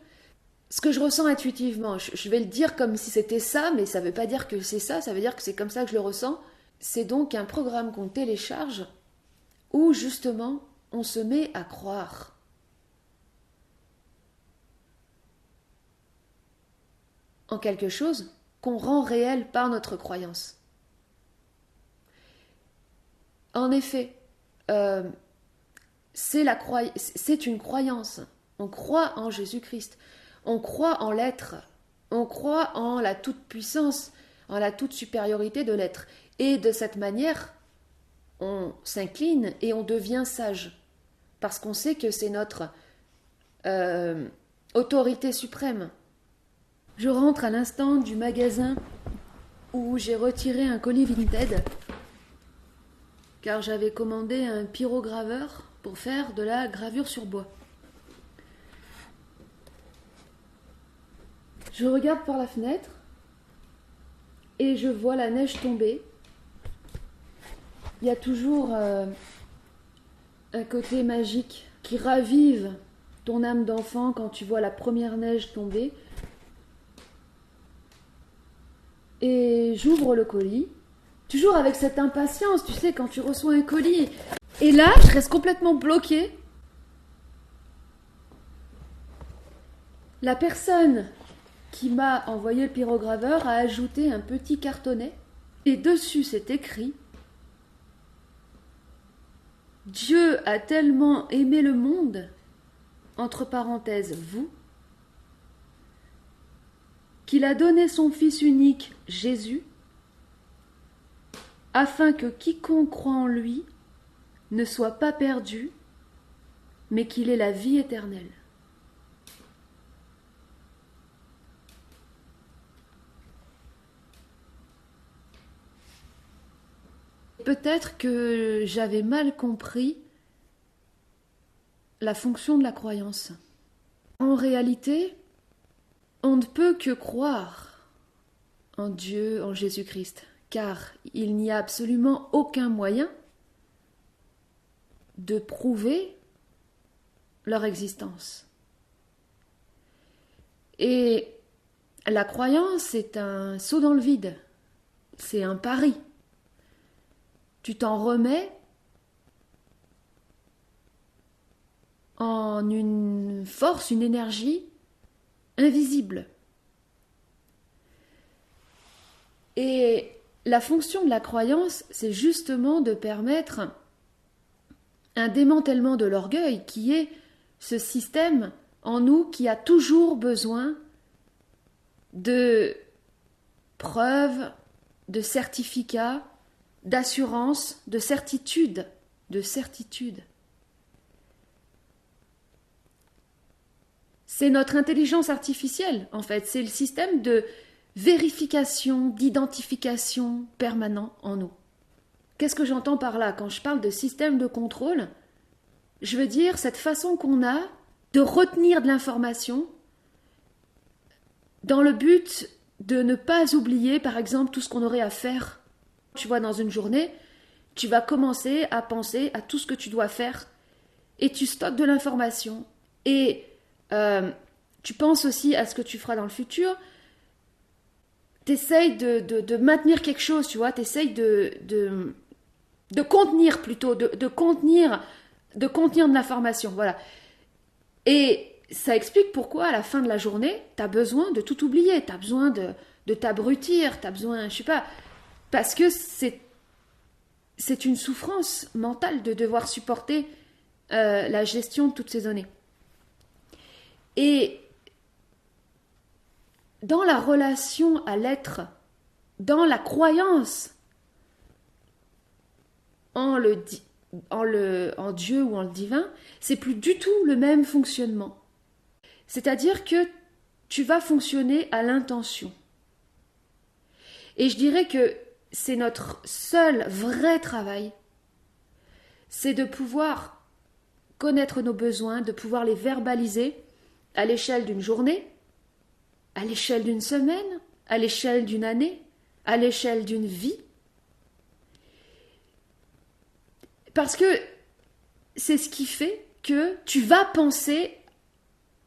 Ce que je ressens intuitivement, je vais le dire comme si c'était ça, mais ça ne veut pas dire que c'est ça, ça veut dire que c'est comme ça que je le ressens. C'est donc un programme qu'on télécharge où justement on se met à croire. En quelque chose qu'on rend réel par notre croyance. En effet, c'est une croyance. On croit en Jésus-Christ. On croit en l'être. On croit en la toute-puissance, en la toute-supériorité de l'être. Et de cette manière, on s'incline et on devient sage. Parce qu'on sait que c'est notre autorité suprême. Je rentre à l'instant du magasin où j'ai retiré un colis Vinted, car j'avais commandé un pyrograveur pour faire de la gravure sur bois. Je regarde par la fenêtre et je vois la neige tomber. Il y a toujours un côté magique qui ravive ton âme d'enfant quand tu vois la première neige tomber. Et j'ouvre le colis, toujours avec cette impatience, tu sais, quand tu reçois un colis. Et là, je reste complètement bloquée. La personne qui m'a envoyé le pyrograveur a ajouté un petit cartonnet. Et dessus, c'est écrit « Dieu a tellement aimé le monde, entre parenthèses, vous, qu'il a donné son Fils unique, Jésus, afin que quiconque croit en lui ne soit pas perdu, mais qu'il ait la vie éternelle. » Peut-être que j'avais mal compris la fonction de la croyance. En réalité, on ne peut que croire en Dieu, en Jésus-Christ, car il n'y a absolument aucun moyen de prouver leur existence. Et la croyance, c'est un saut dans le vide, c'est un pari. Tu t'en remets en une force, une énergie invisible. Et la fonction de la croyance, c'est justement de permettre un démantèlement de l'orgueil, qui est ce système en nous qui a toujours besoin de preuves, de certificats, d'assurance, de certitude, C'est notre intelligence artificielle, en fait. C'est le système de vérification, d'identification permanent en nous. Qu'est-ce que j'entends par là? Quand je parle de système de contrôle, je veux dire cette façon qu'on a de retenir de l'information dans le but de ne pas oublier, par exemple, tout ce qu'on aurait à faire. Tu vois, dans une journée, tu vas commencer à penser à tout ce que tu dois faire et tu stockes de l'information. Et Tu penses aussi à ce que tu feras dans le futur. T'essayes de maintenir quelque chose, tu vois. T'essayes de contenir plutôt, de contenir de l'information, voilà. Et ça explique pourquoi à la fin de la journée, t'as besoin de tout oublier, t'as besoin de t'abrutir, t'as besoin, je sais pas, parce que c'est une souffrance mentale de devoir supporter la gestion de toutes ces données. Et dans la relation à l'être, dans la croyance en Dieu ou en le divin, c'est plus du tout le même fonctionnement. C'est-à-dire que tu vas fonctionner à l'intention. Et je dirais que c'est notre seul vrai travail, c'est de pouvoir connaître nos besoins, de pouvoir les verbaliser à l'échelle d'une journée, à l'échelle d'une semaine, à l'échelle d'une année, à l'échelle d'une vie. Parce que c'est ce qui fait que tu vas penser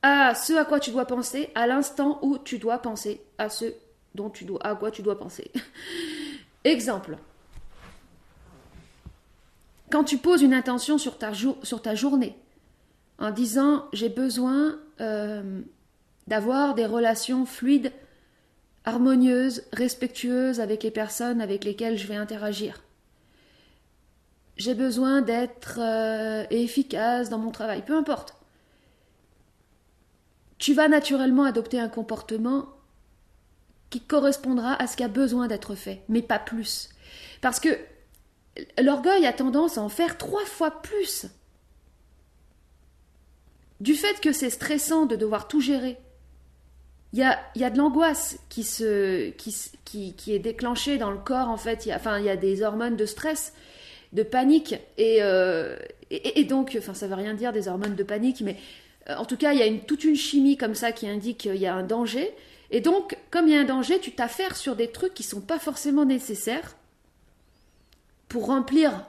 à ce à quoi tu dois penser à l'instant où tu dois penser à ce à quoi tu dois penser. Exemple. Quand tu poses une intention sur ta journée, en disant j'ai besoin d'avoir des relations fluides, harmonieuses, respectueuses avec les personnes avec lesquelles je vais interagir. J'ai besoin d'être efficace dans mon travail, peu importe. Tu vas naturellement adopter un comportement qui correspondra à ce qui a besoin d'être fait, mais pas plus. Parce que l'orgueil a tendance à en faire 3 fois plus. Du fait que c'est stressant de devoir tout gérer, il y a de l'angoisse qui est déclenchée dans le corps, en fait. Il y a des hormones de stress, de panique, et donc, enfin, ça ne veut rien dire des hormones de panique, mais en tout cas, il y a toute une chimie comme ça qui indique qu'il y a un danger. Et donc, comme il y a un danger, tu t'affaires sur des trucs qui ne sont pas forcément nécessaires pour remplir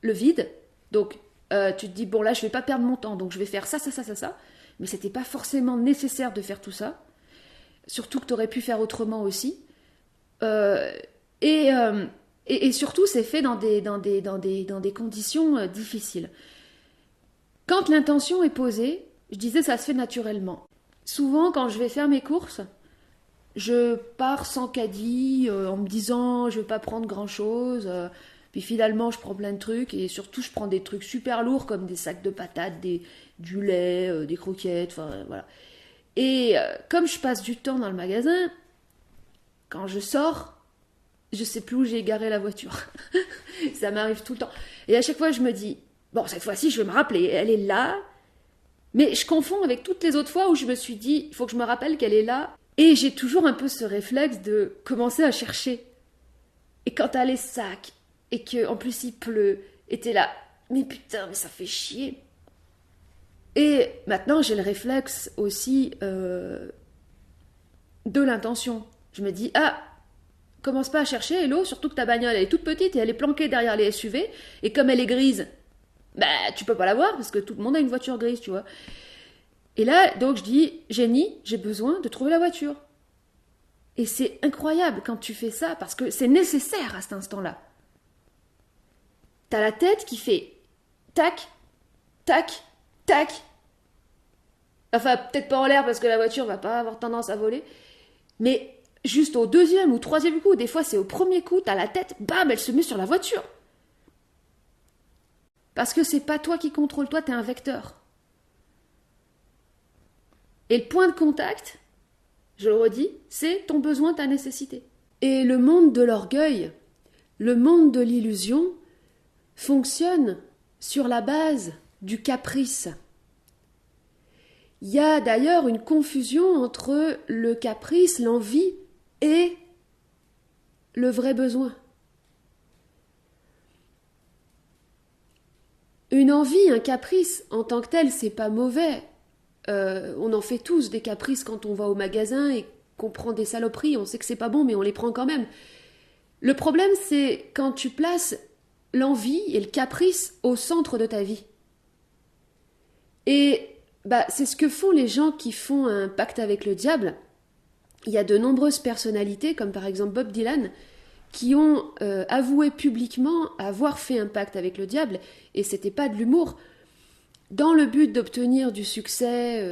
le vide. Donc, tu te dis, bon là, je ne vais pas perdre mon temps, donc je vais faire ça. Mais ce n'était pas forcément nécessaire de faire tout ça. Surtout que tu aurais pu faire autrement aussi. Et surtout, c'est fait dans des conditions difficiles. Quand l'intention est posée, je disais, ça se fait naturellement. Souvent, quand je vais faire mes courses, je pars sans caddie, en me disant, je ne vais pas prendre grand-chose. Puis finalement, je prends plein de trucs. Et surtout, je prends des trucs super lourds, comme des sacs de patates, du lait, des croquettes, enfin voilà. Et comme je passe du temps dans le magasin, quand je sors, je sais plus où j'ai garé la voiture. Ça m'arrive tout le temps. Et à chaque fois, je me dis, bon, cette fois-ci, je vais me rappeler, elle est là. Mais je confonds avec toutes les autres fois où je me suis dit, il faut que je me rappelle qu'elle est là. Et j'ai toujours un peu ce réflexe de commencer à chercher. Et quand t'as les sacs, et qu'en plus il pleut, et t'es là, mais putain, mais ça fait chier. Et maintenant, j'ai le réflexe aussi de l'intention. Je me dis, commence pas à chercher, hello, surtout que ta bagnole, elle est toute petite et elle est planquée derrière les SUV, et comme elle est grise, bah, tu peux pas la voir, parce que tout le monde a une voiture grise, tu vois. Et là, donc, je dis, génie, j'ai besoin de trouver la voiture. Et c'est incroyable quand tu fais ça, parce que c'est nécessaire à cet instant-là. T'as la tête qui fait tac, tac, tac. Enfin, peut-être pas en l'air, parce que la voiture va pas avoir tendance à voler, mais juste au 2e ou 3e coup, des fois c'est au 1er coup, t'as la tête, bam, elle se met sur la voiture. Parce que c'est pas toi qui contrôle, toi, t'es un vecteur. Et le point de contact, je le redis, c'est ton besoin, ta nécessité. Et le monde de l'orgueil, le monde de l'illusion, fonctionne sur la base du caprice. Il y a d'ailleurs une confusion entre le caprice, l'envie et le vrai besoin. Une envie, un caprice, en tant que tel, c'est pas mauvais. On en fait tous des caprices quand on va au magasin et qu'on prend des saloperies. On sait que c'est pas bon, mais on les prend quand même. Le problème, c'est quand tu places l'envie et le caprice au centre de ta vie. Et Bah, c'est ce que font les gens qui font un pacte avec le diable. Il y a de nombreuses personnalités, comme par exemple Bob Dylan, qui ont avoué publiquement avoir fait un pacte avec le diable, et c'était pas de l'humour, dans le but d'obtenir du succès,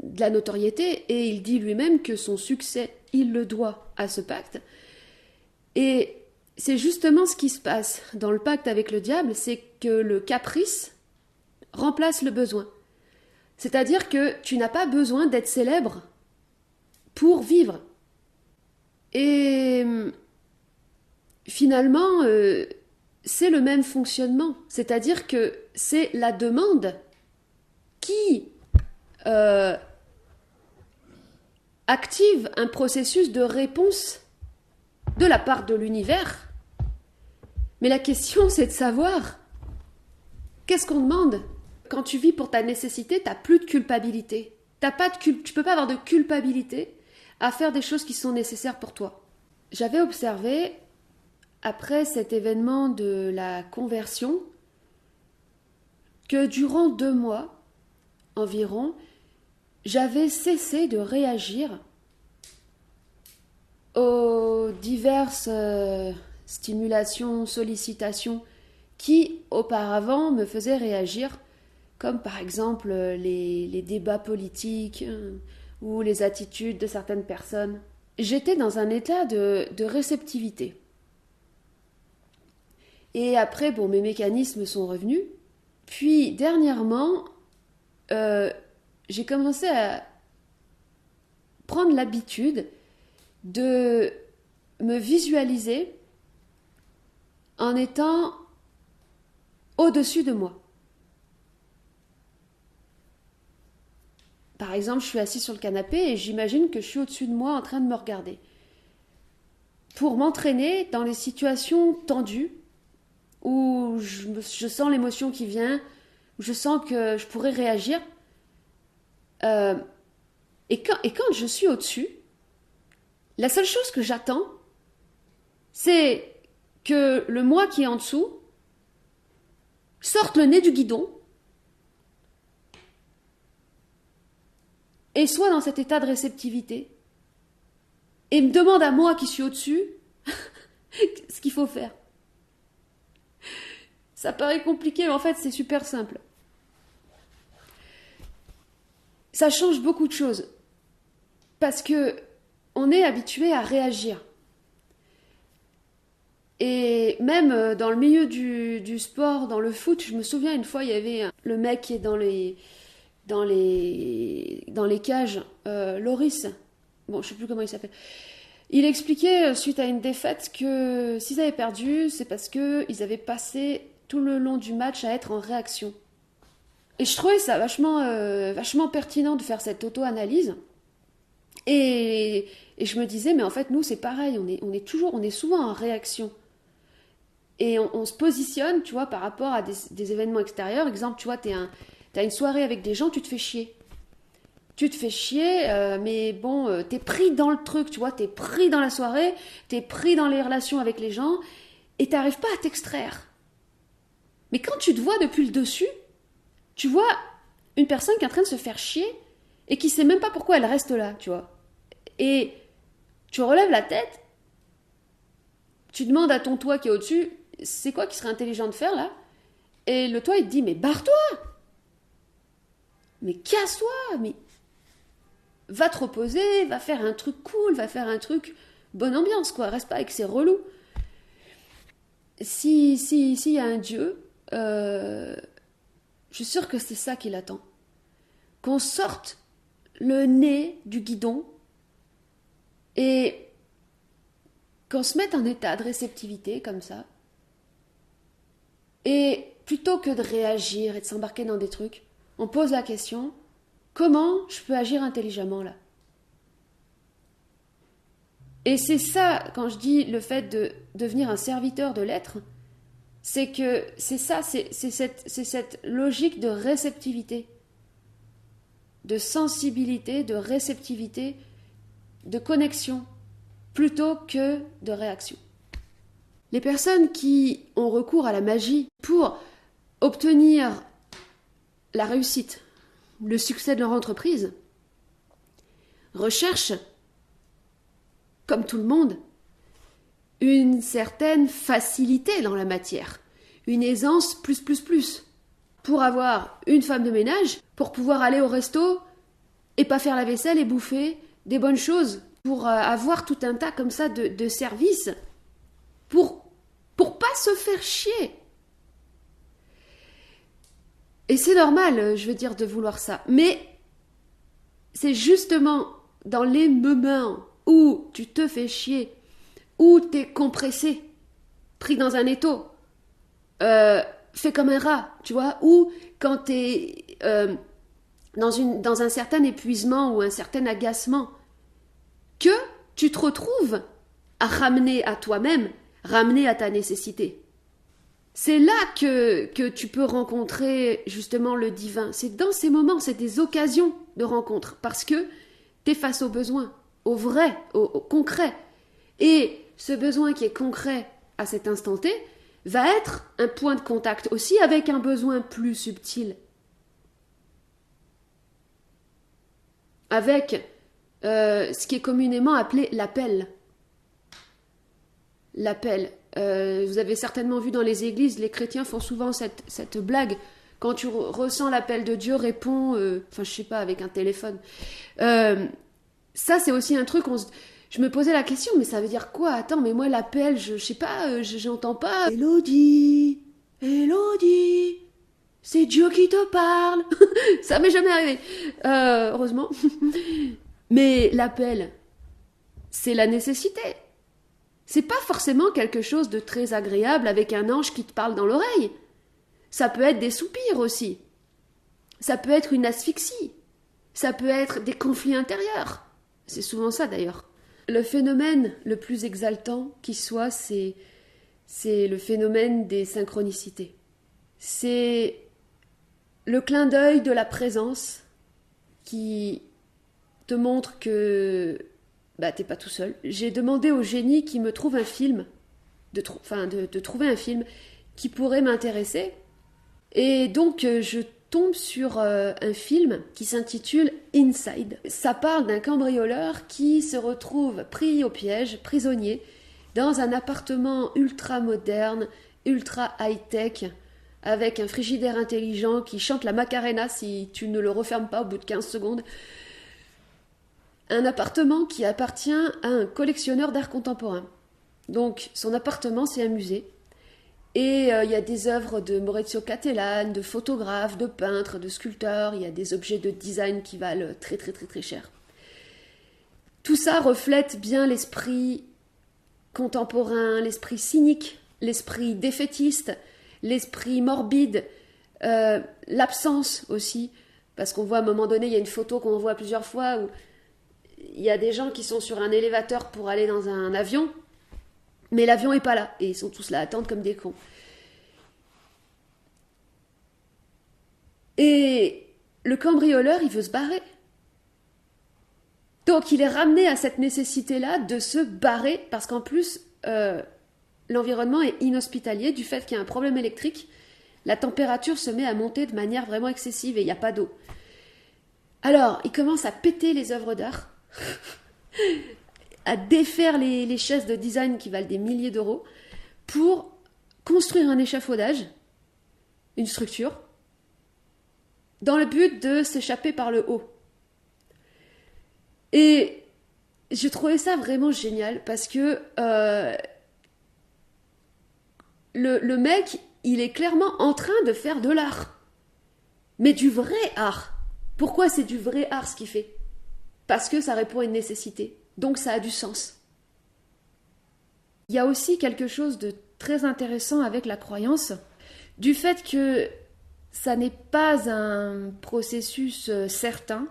de la notoriété, et il dit lui-même que son succès, il le doit à ce pacte. Et c'est justement ce qui se passe dans le pacte avec le diable, c'est que le caprice remplace le besoin. C'est-à-dire que tu n'as pas besoin d'être célèbre pour vivre. Et finalement, c'est le même fonctionnement. C'est-à-dire que c'est la demande qui active un processus de réponse de la part de l'univers. Mais la question, c'est de savoir qu'est-ce qu'on demande. Quand tu vis pour ta nécessité, tu n'as plus de culpabilité. Tu ne peux pas avoir de culpabilité à faire des choses qui sont nécessaires pour toi. J'avais observé, après cet événement de la conversion, que durant 2 mois environ, j'avais cessé de réagir aux diverses stimulations, sollicitations qui auparavant me faisaient réagir, comme par exemple les débats politiques ou les attitudes de certaines personnes. J'étais dans un état de réceptivité. Et après, bon, mes mécanismes sont revenus. Puis, dernièrement, j'ai commencé à prendre l'habitude de me visualiser en étant au-dessus de moi. Par exemple, je suis assise sur le canapé et j'imagine que je suis au-dessus de moi en train de me regarder. Pour m'entraîner dans les situations tendues, où je sens l'émotion qui vient, où je sens que je pourrais réagir. Et quand je suis au-dessus, la seule chose que j'attends, c'est que le moi qui est en dessous sorte le nez du guidon et soit dans cet état de réceptivité et me demande à moi qui suis au-dessus ce qu'il faut faire. Ça paraît compliqué, mais en fait, c'est super simple. Ça change beaucoup de choses. Parce que on est habitué à réagir. Et même dans le milieu du sport, dans le foot, je me souviens une fois, il y avait le mec qui est dans les cages, Loris. Bon, je sais plus comment il s'appelle. Il expliquait, suite à une défaite, que s'ils avaient perdu, c'est parce qu'ils avaient passé tout le long du match à être en réaction. Et je trouvais ça vachement pertinent de faire cette auto-analyse. Et je me disais, mais en fait, nous, c'est pareil, on est souvent en réaction. Et on se positionne, tu vois, par rapport à des événements extérieurs. Exemple, tu vois, t'as une soirée avec des gens, tu te fais chier. Mais bon, t'es pris dans le truc, tu vois, t'es pris dans la soirée, t'es pris dans les relations avec les gens, et t'arrives pas à t'extraire. Mais quand tu te vois depuis le dessus, tu vois une personne qui est en train de se faire chier et qui sait même pas pourquoi elle reste là, tu vois. Et tu relèves la tête, tu demandes à ton toit qui est au-dessus, c'est quoi qui serait intelligent de faire là? Et le toit il te dit, mais barre-toi! Mais casse-toi! Mais va te reposer, va faire un truc cool, va faire un truc bonne ambiance, quoi. Reste pas avec ces relous. S'il y a un Dieu, je suis sûre que c'est ça qu'il attend. Qu'on sorte le nez du guidon et qu'on se mette en état de réceptivité comme ça. Et plutôt que de réagir et de s'embarquer dans des trucs, on pose la question, comment je peux agir intelligemment là? Et c'est ça, quand je dis le fait de devenir un serviteur de l'être, c'est que c'est ça, c'est cette logique de réceptivité, de sensibilité, de réceptivité, de connexion, plutôt que de réaction. Les personnes qui ont recours à la magie pour obtenir la réussite, le succès de leur entreprise recherchent, comme tout le monde, une certaine facilité dans la matière, une aisance plus. Pour avoir une femme de ménage, pour pouvoir aller au resto et pas faire la vaisselle et bouffer des bonnes choses, pour avoir tout un tas comme ça de services, pour pas se faire chier. Et c'est normal, je veux dire, de vouloir ça. Mais c'est justement dans les moments où tu te fais chier, où t'es compressé, pris dans un étau, fait comme un rat, tu vois, ou quand t'es dans un certain épuisement ou un certain agacement, que tu te retrouves à ramener à toi-même, ramener à ta nécessité. C'est là que tu peux rencontrer justement le divin. C'est dans ces moments, c'est des occasions de rencontre, parce que tu es face au besoin, au vrai, au concret. Et ce besoin qui est concret à cet instant T va être un point de contact aussi avec un besoin plus subtil. Avec ce qui est communément appelé l'appel. L'appel. Vous avez certainement vu dans les églises, les chrétiens font souvent cette blague. Quand tu ressens l'appel de Dieu, réponds, je sais pas, avec un téléphone. Ça, c'est aussi un truc, je me posais la question, mais ça veut dire quoi? Attends, mais moi, l'appel, je sais pas, j'entends pas. Élodie, c'est Dieu qui te parle. Ça m'est jamais arrivé, heureusement. Mais l'appel, c'est la nécessité. C'est pas forcément quelque chose de très agréable avec un ange qui te parle dans l'oreille. Ça peut être des soupirs aussi. Ça peut être une asphyxie. Ça peut être des conflits intérieurs. C'est souvent ça d'ailleurs. Le phénomène le plus exaltant qui soit, c'est le phénomène des synchronicités. C'est le clin d'œil de la présence qui te montre que t'es pas tout seul. J'ai demandé au génie qui me trouve un film, de trouver un film qui pourrait m'intéresser. Et donc, je tombe sur un film qui s'intitule Inside. Ça parle d'un cambrioleur qui se retrouve pris au piège, prisonnier, dans un appartement ultra moderne, ultra high-tech, avec un frigidaire intelligent qui chante la Macarena si tu ne le refermes pas au bout de 15 secondes. Un appartement qui appartient à un collectionneur d'art contemporain. Donc, son appartement, c'est un musée. Et il y a des œuvres de Maurizio Cattelan, de photographes, de peintres, de sculpteurs. Il y a des objets de design qui valent très très très très cher. Tout ça reflète bien l'esprit contemporain, l'esprit cynique, l'esprit défaitiste, l'esprit morbide, l'absence aussi. Parce qu'on voit à un moment donné, il y a une photo qu'on voit plusieurs fois où il y a des gens qui sont sur un élévateur pour aller dans un avion, mais l'avion n'est pas là, et ils sont tous là à attendre comme des cons. Et le cambrioleur, il veut se barrer. Donc il est ramené à cette nécessité-là de se barrer, parce qu'en plus, l'environnement est inhospitalier, du fait qu'il y a un problème électrique, la température se met à monter de manière vraiment excessive, et il n'y a pas d'eau. Alors, il commence à péter les œuvres d'art, à défaire les chaises de design qui valent des milliers d'euros pour construire un échafaudage, une structure, dans le but de s'échapper par le haut. Et je trouvais ça vraiment génial parce que le mec, il est clairement en train de faire de l'art. Mais du vrai art. Pourquoi c'est du vrai art ce qu'il fait? Parce que ça répond à une nécessité. Donc ça a du sens. Il y a aussi quelque chose de très intéressant avec la croyance, du fait que ça n'est pas un processus certain,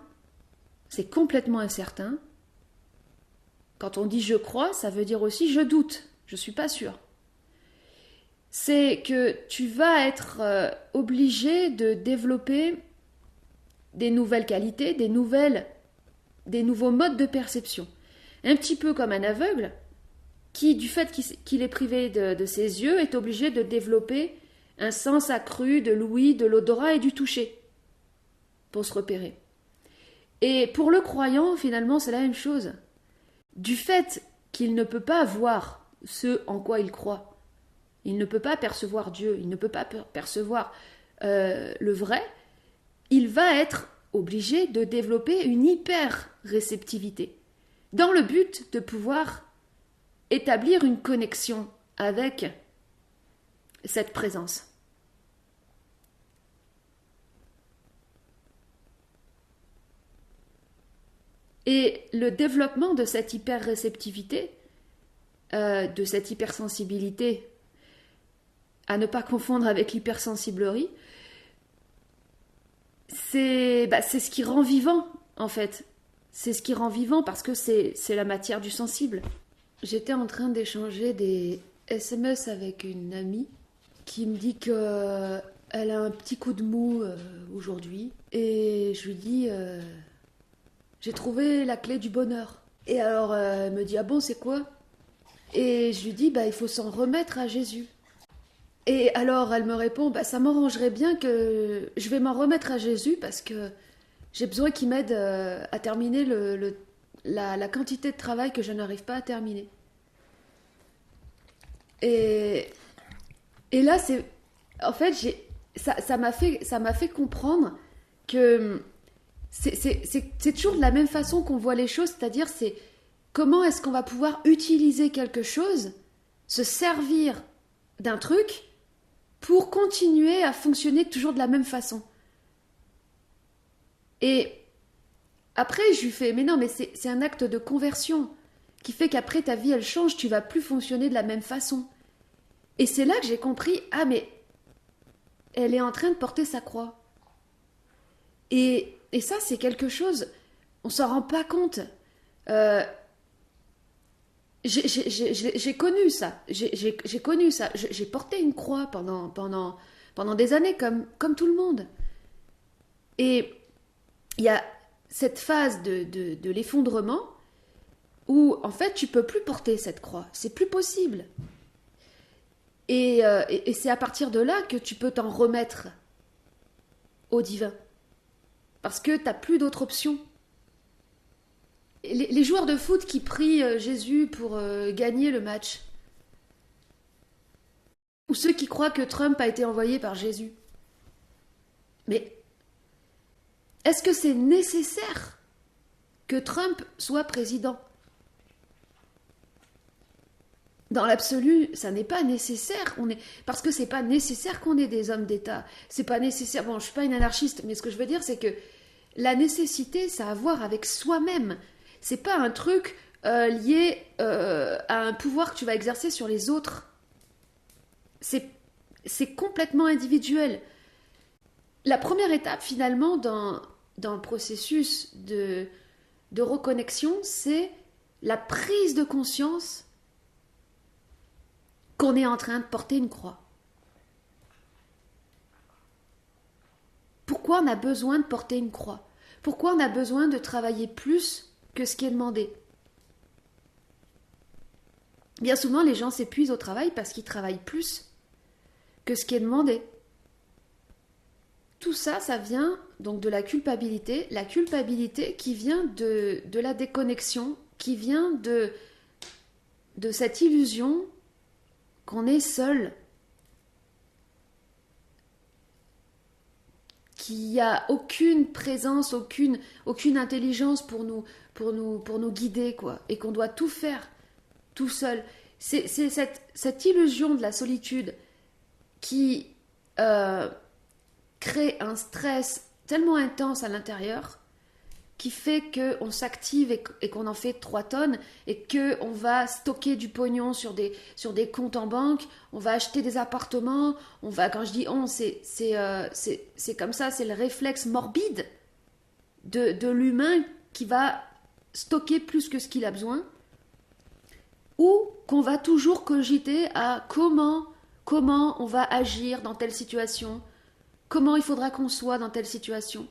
c'est complètement incertain. Quand on dit je crois, ça veut dire aussi je doute, je ne suis pas sûre. C'est que tu vas être obligé de développer des nouvelles qualités, des nouveaux modes de perception. Un petit peu comme un aveugle qui, du fait qu'il est privé de ses yeux, est obligé de développer un sens accru de l'ouïe, de l'odorat et du toucher. pour se repérer. Et pour le croyant, finalement, c'est la même chose. Du fait qu'il ne peut pas voir ce en quoi il croit, il ne peut pas percevoir Dieu, il ne peut pas percevoir le vrai, il va être obligé de développer une hyper-réceptivité dans le but de pouvoir établir une connexion avec cette présence. Et le développement de cette hyper-réceptivité, de cette hypersensibilité, à ne pas confondre avec l'hypersensiblerie, c'est ce qui rend vivant, en fait. C'est ce qui rend vivant parce que c'est la matière du sensible. J'étais en train d'échanger des SMS avec une amie qui me dit qu'elle a un petit coup de mou aujourd'hui. Et je lui dis, j'ai trouvé la clé du bonheur. Et alors elle me dit, ah bon, c'est quoi? Et je lui dis, il faut s'en remettre à Jésus. Et alors elle me répond, ça m'arrangerait bien que je vais m'en remettre à Jésus parce que j'ai besoin qu'il m'aide à terminer la quantité de travail que je n'arrive pas à terminer. Et là, en fait, ça m'a fait comprendre que c'est toujours de la même façon qu'on voit les choses, c'est-à-dire c'est comment est-ce qu'on va pouvoir utiliser quelque chose, se servir d'un truc pour continuer à fonctionner toujours de la même façon. Et après, je lui fais, mais non, mais c'est un acte de conversion qui fait qu'après ta vie, elle change, tu vas plus fonctionner de la même façon. Et c'est là que j'ai compris, ah mais elle est en train de porter sa croix. Et ça, c'est quelque chose, on s'en rend pas compte. J'ai connu ça, j'ai connu ça. J'ai porté une croix pendant des années, comme tout le monde. Et il y a cette phase de l'effondrement où, en fait, tu peux plus porter cette croix. C'est plus possible. Et c'est à partir de là que tu peux t'en remettre au divin. Parce que tu n'as plus d'autre option. Les joueurs de foot qui prient Jésus pour gagner le match. Ou ceux qui croient que Trump a été envoyé par Jésus. Mais est-ce que c'est nécessaire que Trump soit président? Dans l'absolu, ça n'est pas nécessaire. Parce que c'est pas nécessaire qu'on ait des hommes d'État. C'est pas nécessaire. Bon, je suis pas une anarchiste, mais ce que je veux dire, c'est que la nécessité, ça a à voir avec soi-même. C'est pas un truc lié à un pouvoir que tu vas exercer sur les autres. C'est complètement individuel. La première étape, finalement, dans le processus de reconnexion, c'est la prise de conscience qu'on est en train de porter une croix. Pourquoi on a besoin de porter une croix? Pourquoi on a besoin de travailler plus que ce qui est demandé? Bien souvent, les gens s'épuisent au travail parce qu'ils travaillent plus que ce qui est demandé. Tout ça, ça vient donc de la culpabilité qui vient de la déconnexion, qui vient de cette illusion qu'on est seul, qu'il n'y a aucune présence, aucune intelligence pour nous guider, quoi, et qu'on doit tout faire tout seul. C'est cette illusion de la solitude qui crée un stress tellement intense à l'intérieur qui fait qu'on s'active et qu'on en fait 3 tonnes et qu'on va stocker du pognon sur des comptes en banque, on va acheter des appartements, quand je dis on, c'est comme ça, c'est le réflexe morbide de l'humain qui va stocker plus que ce qu'il a besoin, ou qu'on va toujours cogiter à comment on va agir dans telle situation, comment il faudra qu'on soit dans telle situation.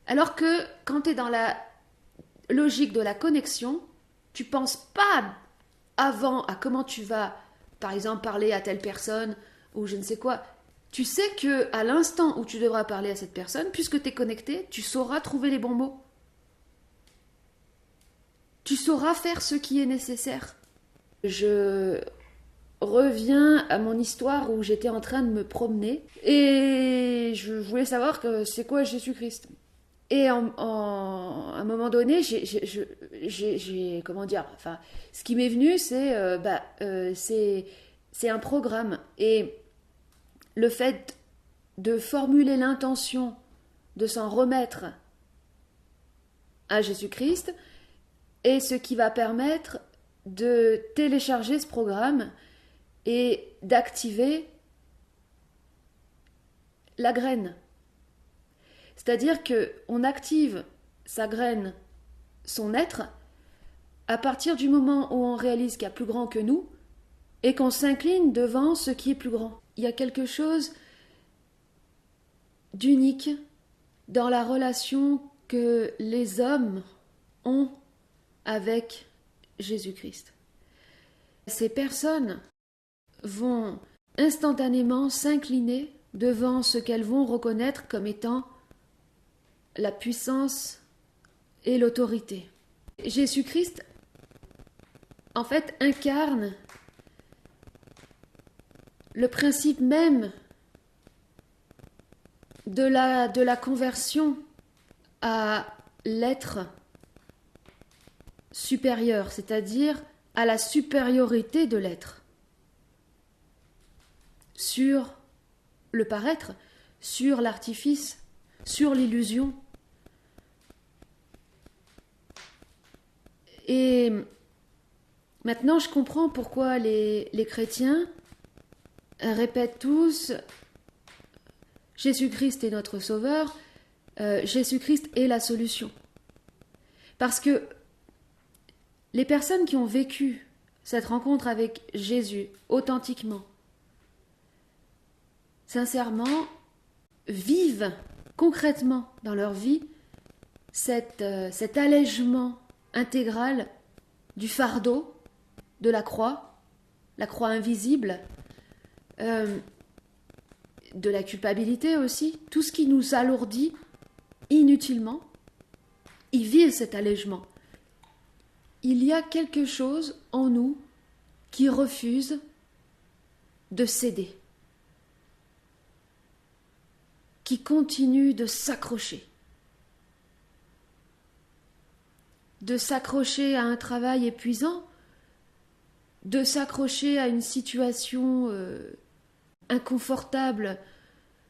Alors que quand tu es dans la logique de la connexion, tu penses pas avant à comment tu vas, par exemple, parler à telle personne ou je ne sais quoi. tu sais que à l'instant où tu devras parler à cette personne, puisque tu es connecté, tu sauras trouver les bons mots. Tu sauras faire ce qui est nécessaire. Je reviens à mon histoire où j'étais en train de me promener et je voulais savoir que c'est quoi Jésus-Christ. Et à un moment donné, comment dire, enfin, ce qui m'est venu, c'est un programme. Et le fait de formuler l'intention de s'en remettre à Jésus-Christ est ce qui va permettre de télécharger ce programme et d'activer la graine. C'est-à-dire qu'on active sa graine, son être, à partir du moment où on réalise qu'il y a plus grand que nous et qu'on s'incline devant ce qui est plus grand. Il y a quelque chose d'unique dans la relation que les hommes ont avec Jésus-Christ. Ces personnes vont instantanément s'incliner devant ce qu'elles vont reconnaître comme étant la puissance et l'autorité. Jésus-Christ, en fait, incarne le principe même de la conversion à l'être supérieur, c'est-à-dire à la supériorité de l'être sur le paraître, sur l'artifice, sur l'illusion. Et maintenant, je comprends pourquoi les chrétiens répètent tous « Jésus-Christ est notre sauveur, Jésus-Christ est la solution ». Parce que les personnes qui ont vécu cette rencontre avec Jésus authentiquement, sincèrement, vivent concrètement dans leur vie cet allègement intégral du fardeau de la croix invisible, de la culpabilité aussi, tout ce qui nous alourdit inutilement, ils vivent cet allègement. Il y a quelque chose en nous qui refuse de céder, qui continue de s'accrocher à un travail épuisant, de s'accrocher à une situation inconfortable,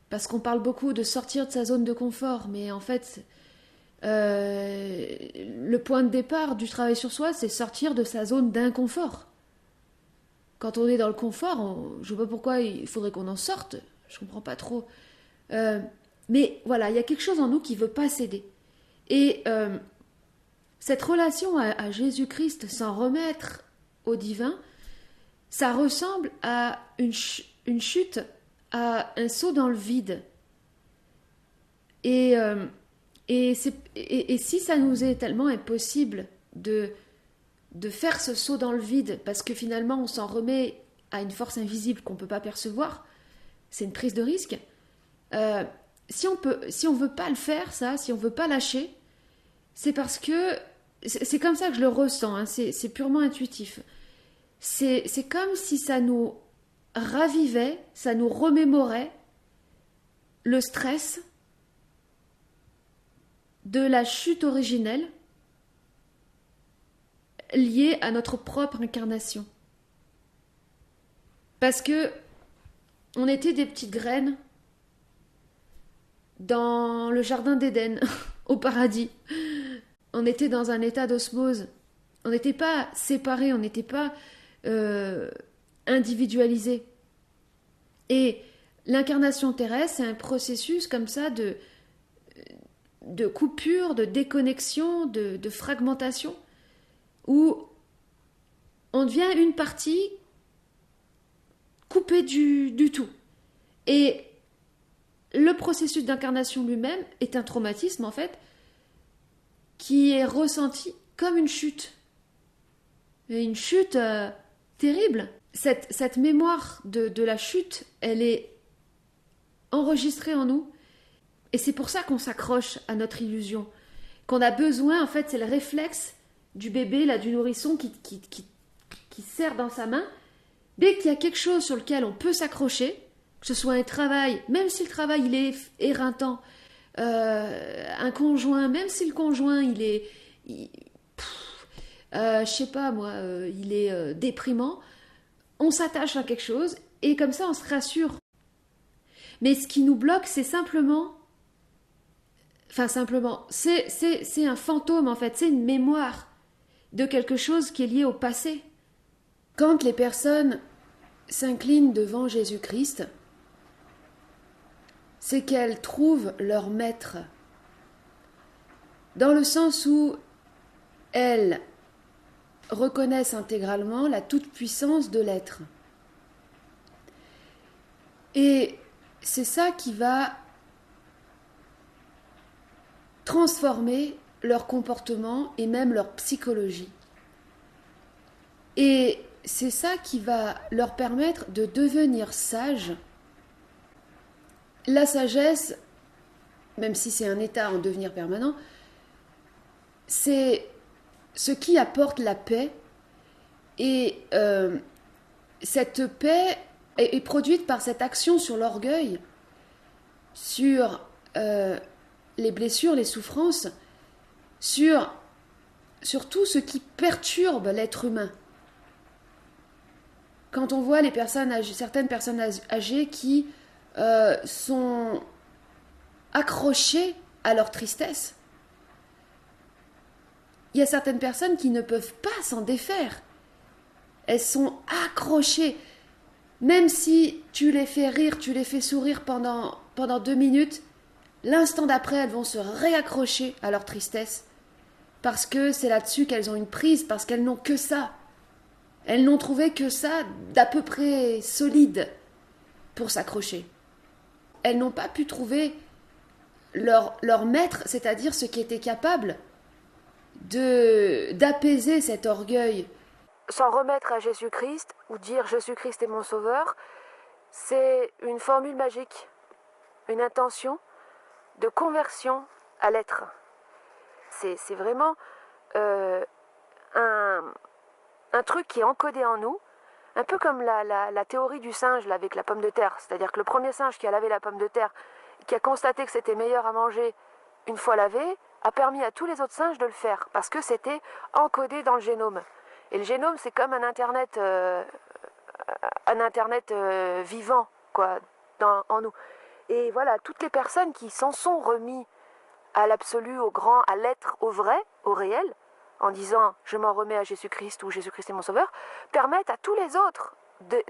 parce qu'on parle beaucoup de sortir de sa zone de confort, mais en fait, le point de départ du travail sur soi, c'est sortir de sa zone d'inconfort. Quand on est dans le confort, je ne sais pas pourquoi il faudrait qu'on en sorte, je ne comprends pas trop. Mais voilà, il y a quelque chose en nous qui ne veut pas céder. Et cette relation à Jésus-Christ, s'en remettre au divin, ça ressemble à une chute, à un saut dans le vide. Et si ça nous est tellement impossible de faire ce saut dans le vide, parce que finalement on s'en remet à une force invisible qu'on ne peut pas percevoir, c'est une prise de risque. Si on veut pas le faire, ça, si on veut pas lâcher, c'est parce que c'est comme ça que je le ressens, hein, c'est purement intuitif. C'est comme si ça nous ravivait, ça nous remémorait le stress de la chute originelle liée à notre propre incarnation. Parce que on était des petites graines dans le jardin d'Éden, au paradis. On était dans un état d'osmose. On n'était pas séparés, on n'était pas individualisés. Et l'incarnation terrestre, c'est un processus comme ça de coupure, de déconnexion, de fragmentation, où on devient une partie coupée du tout. Et le processus d'incarnation lui-même est un traumatisme, en fait, qui est ressenti comme une chute. Et une chute terrible. Cette mémoire de la chute, elle est enregistré en nous. Et c'est pour ça qu'on s'accroche à notre illusion. Qu'on a besoin, en fait, c'est le réflexe du bébé, là, du nourrisson qui serre dans sa main. Dès qu'il y a quelque chose sur lequel on peut s'accrocher, que ce soit un travail, même si le travail il est éreintant, un conjoint, même si le conjoint il est, je sais pas moi, il est déprimant, on s'attache à quelque chose et comme ça on se rassure. Mais ce qui nous bloque, c'est simplement, c'est un fantôme en fait, c'est une mémoire de quelque chose qui est lié au passé. Quand les personnes s'inclinent devant Jésus-Christ, c'est qu'elles trouvent leur maître, dans le sens où elles reconnaissent intégralement la toute-puissance de l'être. Et c'est ça qui va transformer leur comportement et même leur psychologie. Et c'est ça qui va leur permettre de devenir sages. La sagesse, même si c'est un état en devenir permanent, c'est ce qui apporte la paix. Et cette paix est produite par cette action sur l'orgueil, sur les blessures, les souffrances, sur tout ce qui perturbe l'être humain. Quand on voit certaines personnes âgées qui sont accrochées à leur tristesse, il y a certaines personnes qui ne peuvent pas s'en défaire. Elles sont accrochées. Même si tu les fais rire, tu les fais sourire pendant 2 minutes, l'instant d'après, elles vont se réaccrocher à leur tristesse. Parce que c'est là-dessus qu'elles ont une prise, parce qu'elles n'ont que ça. Elles n'ont trouvé que ça d'à peu près solide pour s'accrocher. Elles n'ont pas pu trouver leur maître, c'est-à-dire ce qui était capable d'apaiser cet orgueil. S'en remettre à Jésus-Christ ou dire Jésus-Christ est mon sauveur, c'est une formule magique, une intention de conversion à l'être. C'est vraiment un truc qui est encodé en nous, un peu comme la théorie du singe là, avec la pomme de terre. C'est-à-dire que le premier singe qui a lavé la pomme de terre, qui a constaté que c'était meilleur à manger une fois lavé, a permis à tous les autres singes de le faire, parce que c'était encodé dans le génome. Et le génome, c'est comme un internet vivant, quoi, en nous. Et voilà, toutes les personnes qui s'en sont remis à l'absolu, au grand, à l'être, au vrai, au réel, en disant « je m'en remets à Jésus-Christ » ou « Jésus-Christ est mon sauveur », permettent à tous les autres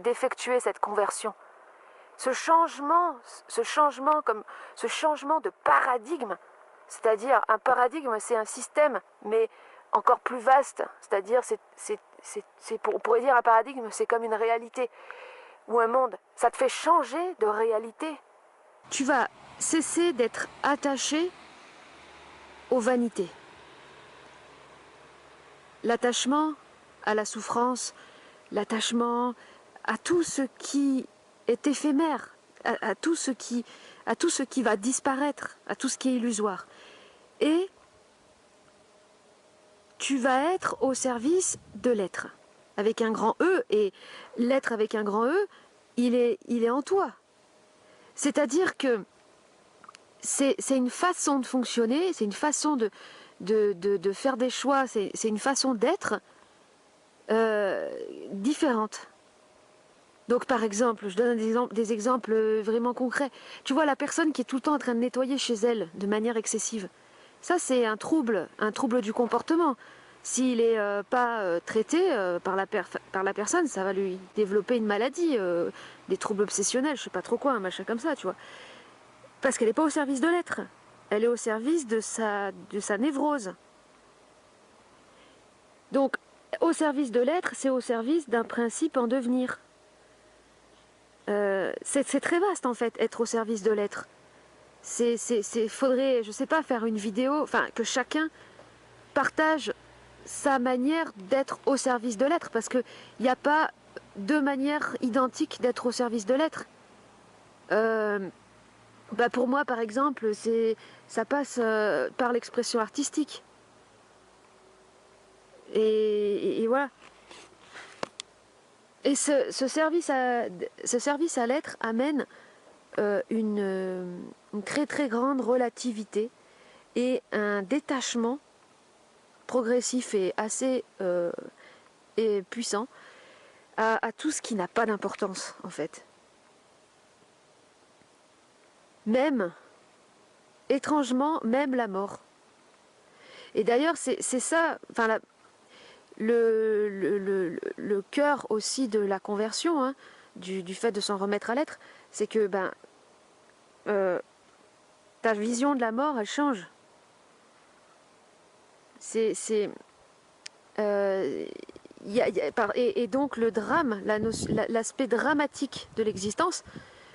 d'effectuer cette conversion. Ce changement de paradigme, c'est-à-dire un paradigme, c'est un système, mais encore plus vaste, c'est-à-dire on pourrait dire un paradigme, c'est comme une réalité ou un monde. Ça te fait changer de réalité. Tu vas cesser d'être attaché aux vanités. L'attachement à la souffrance, l'attachement à tout ce qui est éphémère, à tout ce qui va disparaître, à tout ce qui est illusoire. Et tu vas être au service de l'être, avec un grand E, et l'être avec un grand E, il est en toi. C'est-à-dire que c'est une façon de fonctionner, c'est une façon de faire des choix, c'est une façon d'être différente. Donc par exemple, je donne des exemples vraiment concrets. Tu vois la personne qui est tout le temps en train de nettoyer chez elle de manière excessive. Ça c'est un trouble du comportement. S'il n'est pas traité par la personne, ça va lui développer une maladie, des troubles obsessionnels, je sais pas trop quoi, un machin comme ça, tu vois. Parce qu'elle n'est pas au service de l'être. Elle est au service de sa névrose. Donc, au service de l'être, c'est au service d'un principe en devenir. C'est très vaste en fait, être au service de l'être. Faudrait, je sais pas, faire une vidéo, enfin que chacun partage sa manière d'être au service de l'être, parce que il n'y a pas deux manières identiques d'être au service de l'être. Bah pour moi, par exemple, ça passe par l'expression artistique. Et voilà. Et ce service à l'être amène une très très grande relativité et un détachement progressif et assez et puissant à tout ce qui n'a pas d'importance en fait. Même, étrangement, même la mort. Et d'ailleurs, c'est ça, enfin, le cœur aussi de la conversion, hein, du fait de s'en remettre à l'être, c'est que euh, ta vision de la mort, elle change. C'est et donc le drame, l'aspect dramatique de l'existence,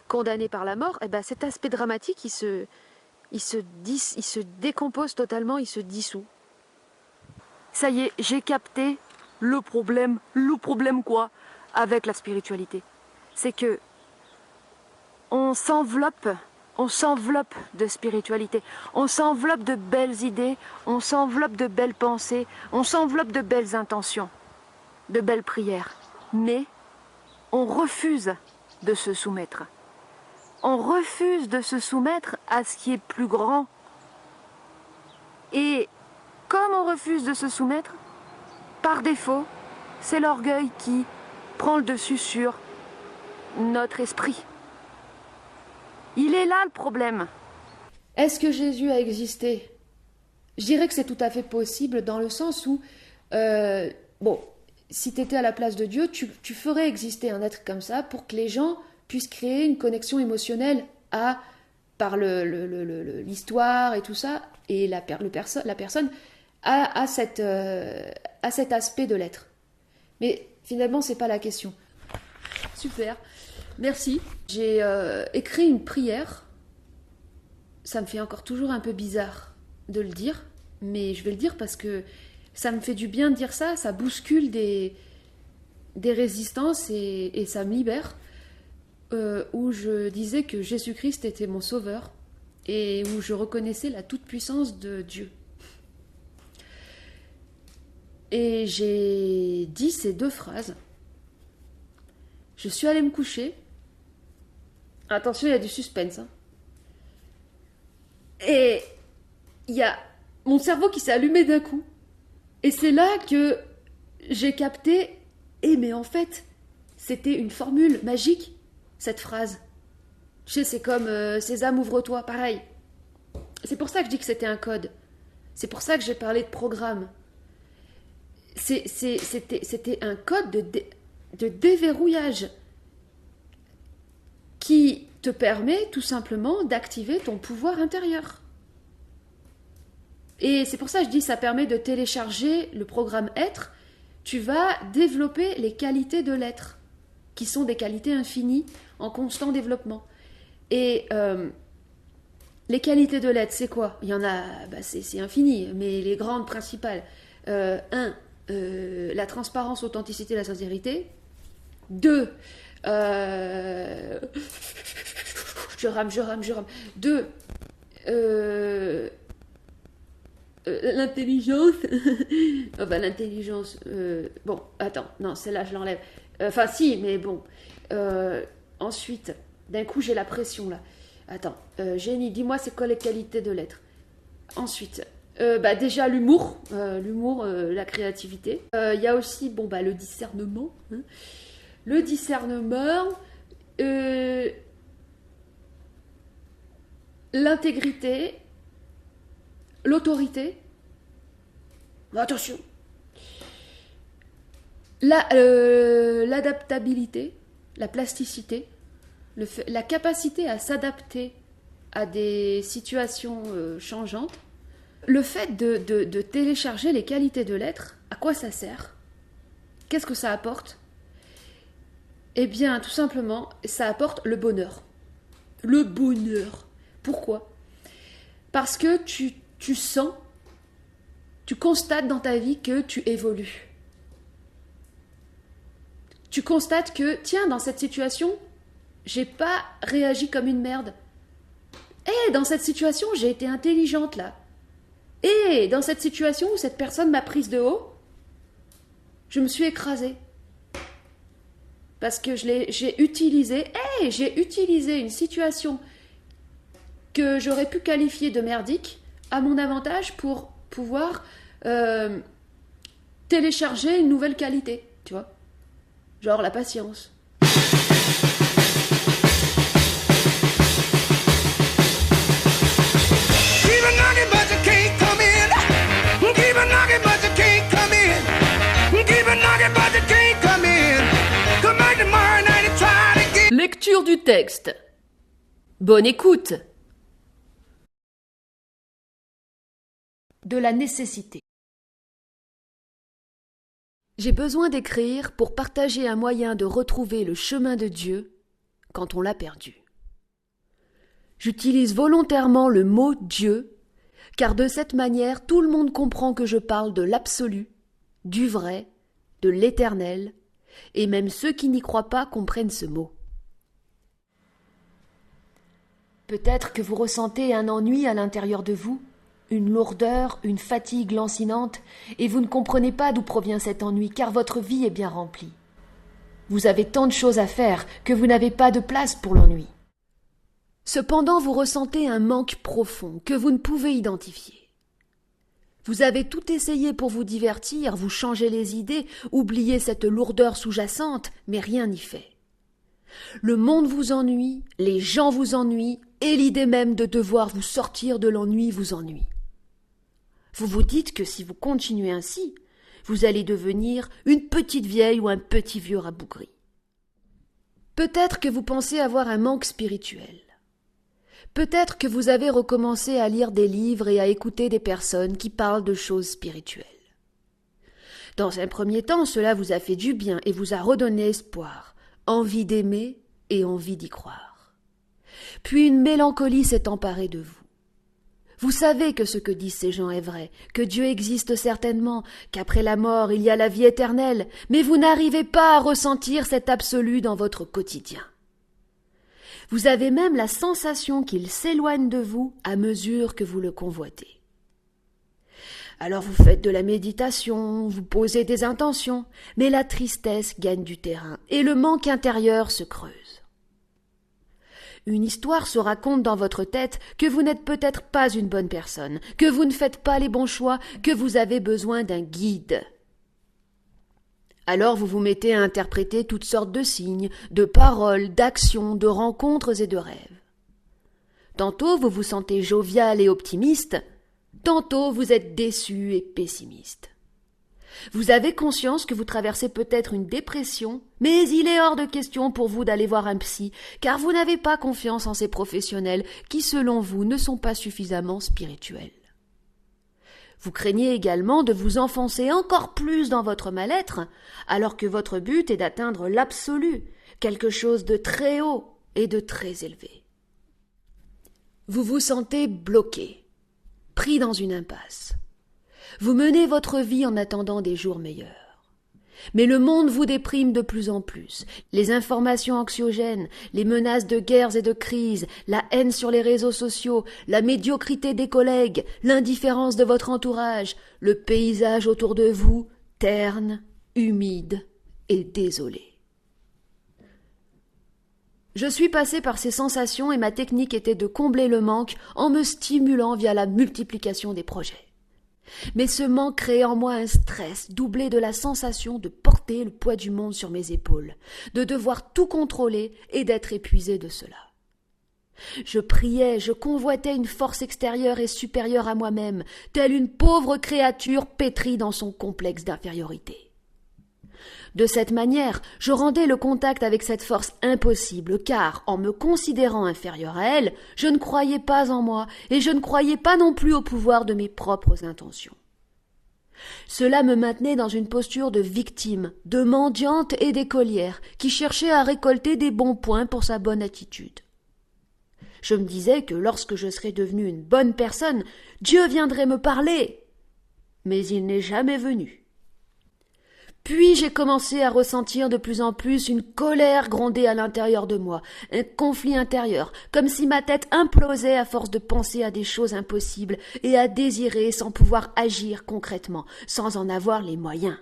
condamné par la mort, et ben cet aspect dramatique, il se décompose totalement, il se dissout. Ça y est, j'ai capté le problème quoi, avec la spiritualité. C'est que on s'enveloppe de spiritualité, on s'enveloppe de belles idées, on s'enveloppe de belles pensées, on s'enveloppe de belles intentions, de belles prières. Mais on refuse de se soumettre. On refuse de se soumettre à ce qui est plus grand. Et comme on refuse de se soumettre, par défaut, c'est l'orgueil qui prend le dessus sur notre esprit. Il est là le problème. Est-ce que Jésus a existé? Je dirais que c'est tout à fait possible dans le sens où, bon, si tu étais à la place de Dieu, tu ferais exister un être comme ça pour que les gens puissent créer une connexion émotionnelle par l'histoire et tout ça, et la personne a cet aspect de l'être. Mais finalement, c'est pas la question. Super, merci. J'ai écrit une prière. Ça me fait encore toujours un peu bizarre de le dire, mais je vais le dire parce que ça me fait du bien de dire ça, ça bouscule des résistances et ça me libère, où je disais que Jésus-Christ était mon sauveur et où je reconnaissais la toute-puissance de Dieu. Et j'ai dit ces deux phrases. Je suis allée me coucher. Attention, il y a du suspense. Hein. Et il y a mon cerveau qui s'est allumé d'un coup. Et c'est là que j'ai capté, mais en fait, c'était une formule magique, cette phrase. Tu sais, c'est comme Sésame, ouvre-toi, pareil. C'est pour ça que je dis que c'était un code. C'est pour ça que j'ai parlé de programme. C'était un code de déverrouillage qui te permet tout simplement d'activer ton pouvoir intérieur. Et c'est pour ça que je dis ça permet de télécharger le programme être. Tu vas développer les qualités de l'être, qui sont des qualités infinies en constant développement. Et les qualités de l'être, c'est quoi? Il y en a, c'est infini, mais les grandes principales. 1. La transparence, l'authenticité, la sincérité. 2. Je rame. 2. L'intelligence. Oh l'intelligence. Bon, attends, non, celle-là, je l'enlève. Enfin, si, mais bon. Ensuite, d'un coup, j'ai la pression là. Attends, Génie, dis-moi c'est quoi les qualités de l'être. Ensuite, déjà l'humour, la créativité. Il y a aussi le discernement. Hein. Le discernement, l'intégrité, l'autorité. Attention. L'adaptabilité, la plasticité, la capacité à s'adapter à des situations changeantes. Le fait de télécharger les qualités de l'être, à quoi ça sert? Qu'est-ce que ça apporte? Eh bien, tout simplement, ça apporte le bonheur. Le bonheur. Pourquoi? Parce que tu sens, tu constates dans ta vie que tu évolues. Tu constates que, tiens, dans cette situation, j'ai pas réagi comme une merde. dans cette situation, j'ai été intelligente là. Et dans cette situation où cette personne m'a prise de haut, je me suis écrasée. Parce que j'ai utilisé une situation que j'aurais pu qualifier de merdique à mon avantage pour pouvoir télécharger une nouvelle qualité, tu vois. Genre la patience. Lecture du texte. Bonne écoute. De la nécessité. J'ai besoin d'écrire pour partager un moyen de retrouver le chemin de Dieu quand on l'a perdu. J'utilise volontairement le mot Dieu, car de cette manière tout le monde comprend que je parle de l'absolu, du vrai, de l'éternel, et même ceux qui n'y croient pas comprennent ce mot. Peut-être que vous ressentez un ennui à l'intérieur de vous, une lourdeur, une fatigue lancinante, et vous ne comprenez pas d'où provient cet ennui, car votre vie est bien remplie. Vous avez tant de choses à faire que vous n'avez pas de place pour l'ennui. Cependant, vous ressentez un manque profond que vous ne pouvez identifier. Vous avez tout essayé pour vous divertir, vous changer les idées, oublier cette lourdeur sous-jacente, mais rien n'y fait. Le monde vous ennuie, les gens vous ennuient, et l'idée même de devoir vous sortir de l'ennui vous ennuie. Vous vous dites que si vous continuez ainsi, vous allez devenir une petite vieille ou un petit vieux rabougri. Peut-être que vous pensez avoir un manque spirituel. Peut-être que vous avez recommencé à lire des livres et à écouter des personnes qui parlent de choses spirituelles. Dans un premier temps, cela vous a fait du bien et vous a redonné espoir, envie d'aimer et envie d'y croire. Puis une mélancolie s'est emparée de vous. Vous savez que ce que disent ces gens est vrai, que Dieu existe certainement, qu'après la mort il y a la vie éternelle, mais vous n'arrivez pas à ressentir cet absolu dans votre quotidien. Vous avez même la sensation qu'il s'éloigne de vous à mesure que vous le convoitez. Alors vous faites de la méditation, vous posez des intentions, mais la tristesse gagne du terrain et le manque intérieur se creuse. Une histoire se raconte dans votre tête que vous n'êtes peut-être pas une bonne personne, que vous ne faites pas les bons choix, que vous avez besoin d'un guide. Alors vous vous mettez à interpréter toutes sortes de signes, de paroles, d'actions, de rencontres et de rêves. Tantôt vous vous sentez jovial et optimiste, tantôt vous êtes déçu et pessimiste. Vous avez conscience que vous traversez peut-être une dépression, mais il est hors de question pour vous d'aller voir un psy, car vous n'avez pas confiance en ces professionnels qui, selon vous, ne sont pas suffisamment spirituels. Vous craignez également de vous enfoncer encore plus dans votre mal-être, alors que votre but est d'atteindre l'absolu, quelque chose de très haut et de très élevé. Vous vous sentez bloqué, pris dans une impasse. Vous menez votre vie en attendant des jours meilleurs. Mais le monde vous déprime de plus en plus. Les informations anxiogènes, les menaces de guerres et de crises, la haine sur les réseaux sociaux, la médiocrité des collègues, l'indifférence de votre entourage, le paysage autour de vous, terne, humide et désolé. Je suis passé par ces sensations et ma technique était de combler le manque en me stimulant via la multiplication des projets. Mais ce manque créait en moi un stress doublé de la sensation de porter le poids du monde sur mes épaules, de devoir tout contrôler et d'être épuisé de cela. Je priais, je convoitais une force extérieure et supérieure à moi-même, telle une pauvre créature pétrie dans son complexe d'infériorité. De cette manière, je rendais le contact avec cette force impossible, car, en me considérant inférieur à elle, je ne croyais pas en moi, et je ne croyais pas non plus au pouvoir de mes propres intentions. Cela me maintenait dans une posture de victime, de mendiante et d'écolière, qui cherchait à récolter des bons points pour sa bonne attitude. Je me disais que lorsque je serais devenue une bonne personne, Dieu viendrait me parler. Mais il n'est jamais venu. Puis j'ai commencé à ressentir de plus en plus une colère gronder à l'intérieur de moi, un conflit intérieur, comme si ma tête implosait à force de penser à des choses impossibles et à désirer sans pouvoir agir concrètement, sans en avoir les moyens.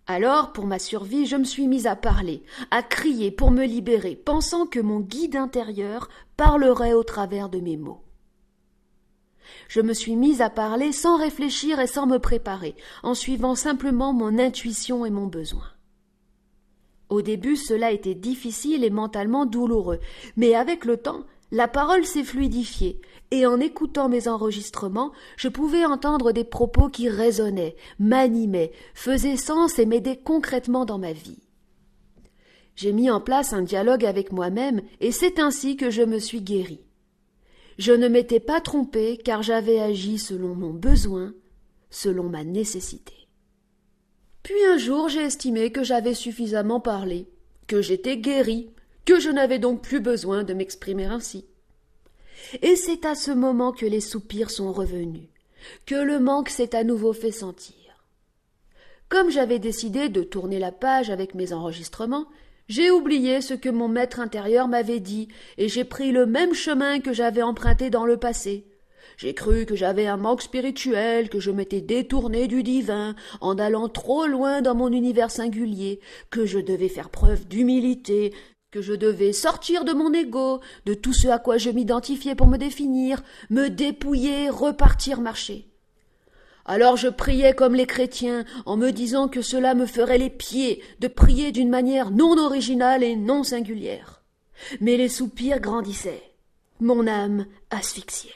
Alors, pour ma survie, je me suis mise à parler, à crier pour me libérer, pensant que mon guide intérieur parlerait au travers de mes mots. Je me suis mise à parler sans réfléchir et sans me préparer, en suivant simplement mon intuition et mon besoin. Au début, cela était difficile et mentalement douloureux, mais avec le temps, la parole s'est fluidifiée, et en écoutant mes enregistrements, je pouvais entendre des propos qui résonnaient, m'animaient, faisaient sens et m'aidaient concrètement dans ma vie. J'ai mis en place un dialogue avec moi-même, et c'est ainsi que je me suis guérie. Je ne m'étais pas trompée car j'avais agi selon mon besoin, selon ma nécessité. Puis un jour, j'ai estimé que j'avais suffisamment parlé, que j'étais guérie, que je n'avais donc plus besoin de m'exprimer ainsi. Et c'est à ce moment que les soupirs sont revenus, que le manque s'est à nouveau fait sentir. Comme j'avais décidé de tourner la page avec mes enregistrements, j'ai oublié ce que mon maître intérieur m'avait dit et j'ai pris le même chemin que j'avais emprunté dans le passé. J'ai cru que j'avais un manque spirituel, que je m'étais détourné du divin en allant trop loin dans mon univers singulier, que je devais faire preuve d'humilité, que je devais sortir de mon ego, de tout ce à quoi je m'identifiais pour me définir, me dépouiller, repartir marcher. Alors je priais comme les chrétiens, en me disant que cela me ferait les pieds de prier d'une manière non originale et non singulière. Mais les soupirs grandissaient, mon âme asphyxiait.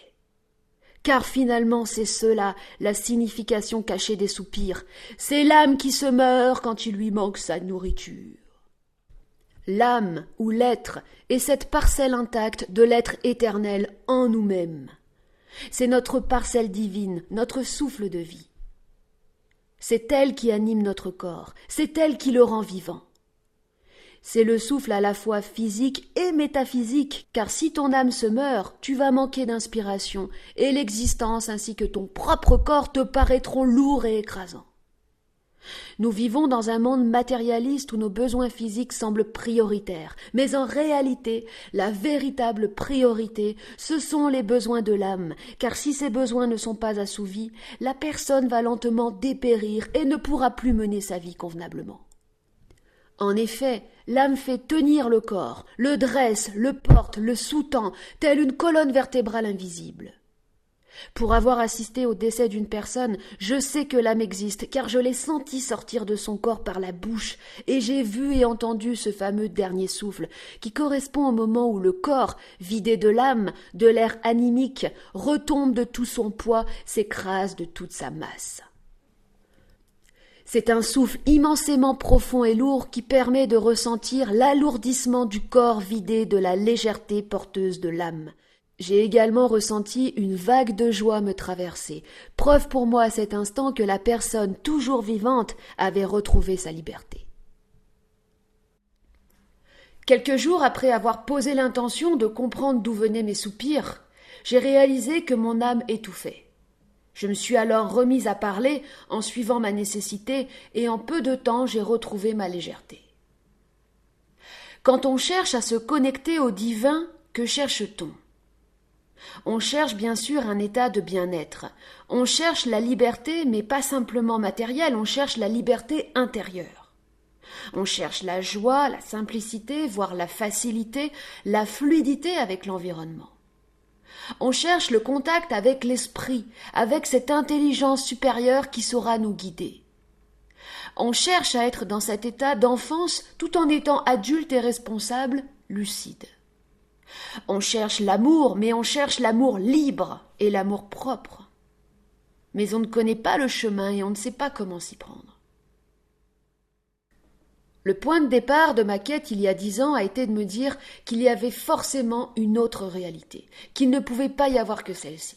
Car finalement c'est cela, la signification cachée des soupirs, c'est l'âme qui se meurt quand il lui manque sa nourriture. L'âme ou l'être est cette parcelle intacte de l'être éternel en nous-mêmes. C'est notre parcelle divine, notre souffle de vie. C'est elle qui anime notre corps, c'est elle qui le rend vivant. C'est le souffle à la fois physique et métaphysique, car si ton âme se meurt, tu vas manquer d'inspiration, et l'existence ainsi que ton propre corps te paraîtront lourds et écrasants. Nous vivons dans un monde matérialiste où nos besoins physiques semblent prioritaires, mais en réalité, la véritable priorité, ce sont les besoins de l'âme, car si ces besoins ne sont pas assouvis, la personne va lentement dépérir et ne pourra plus mener sa vie convenablement. En effet, l'âme fait tenir le corps, le dresse, le porte, le sous-tend, telle une colonne vertébrale invisible. Pour avoir assisté au décès d'une personne, je sais que l'âme existe, car je l'ai senti sortir de son corps par la bouche, et j'ai vu et entendu ce fameux dernier souffle, qui correspond au moment où le corps, vidé de l'âme, de l'air animique, retombe de tout son poids, s'écrase de toute sa masse. C'est un souffle immensément profond et lourd qui permet de ressentir l'alourdissement du corps vidé de la légèreté porteuse de l'âme. J'ai également ressenti une vague de joie me traverser, preuve pour moi à cet instant que la personne toujours vivante avait retrouvé sa liberté. Quelques jours après avoir posé l'intention de comprendre d'où venaient mes soupirs, j'ai réalisé que mon âme étouffait. Je me suis alors remise à parler en suivant ma nécessité et en peu de temps j'ai retrouvé ma légèreté. Quand on cherche à se connecter au divin, que cherche-t-on ? On cherche bien sûr un état de bien-être. On cherche la liberté, mais pas simplement matérielle, on cherche la liberté intérieure. On cherche la joie, la simplicité, voire la facilité, la fluidité avec l'environnement. On cherche le contact avec l'esprit, avec cette intelligence supérieure qui saura nous guider. On cherche à être dans cet état d'enfance tout en étant adulte et responsable, lucide. On cherche l'amour, mais on cherche l'amour libre et l'amour propre. Mais on ne connaît pas le chemin et on ne sait pas comment s'y prendre. Le point de départ de ma quête il y a 10 ans a été de me dire qu'il y avait forcément une autre réalité, qu'il ne pouvait pas y avoir que celle-ci.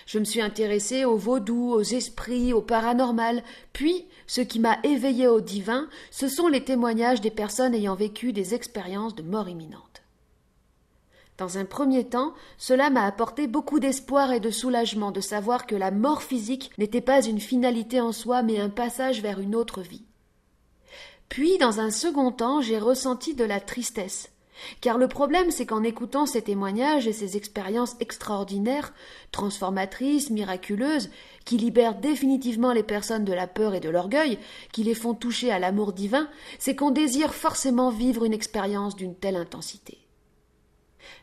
Je me suis intéressée au vaudou, aux esprits, au paranormal, puis ce qui m'a éveillée au divin, ce sont les témoignages des personnes ayant vécu des expériences de mort imminente. Dans un premier temps, cela m'a apporté beaucoup d'espoir et de soulagement de savoir que la mort physique n'était pas une finalité en soi, mais un passage vers une autre vie. Puis, dans un second temps, j'ai ressenti de la tristesse. Car le problème, c'est qu'en écoutant ces témoignages et ces expériences extraordinaires, transformatrices, miraculeuses, qui libèrent définitivement les personnes de la peur et de l'orgueil, qui les font toucher à l'amour divin, c'est qu'on désire forcément vivre une expérience d'une telle intensité.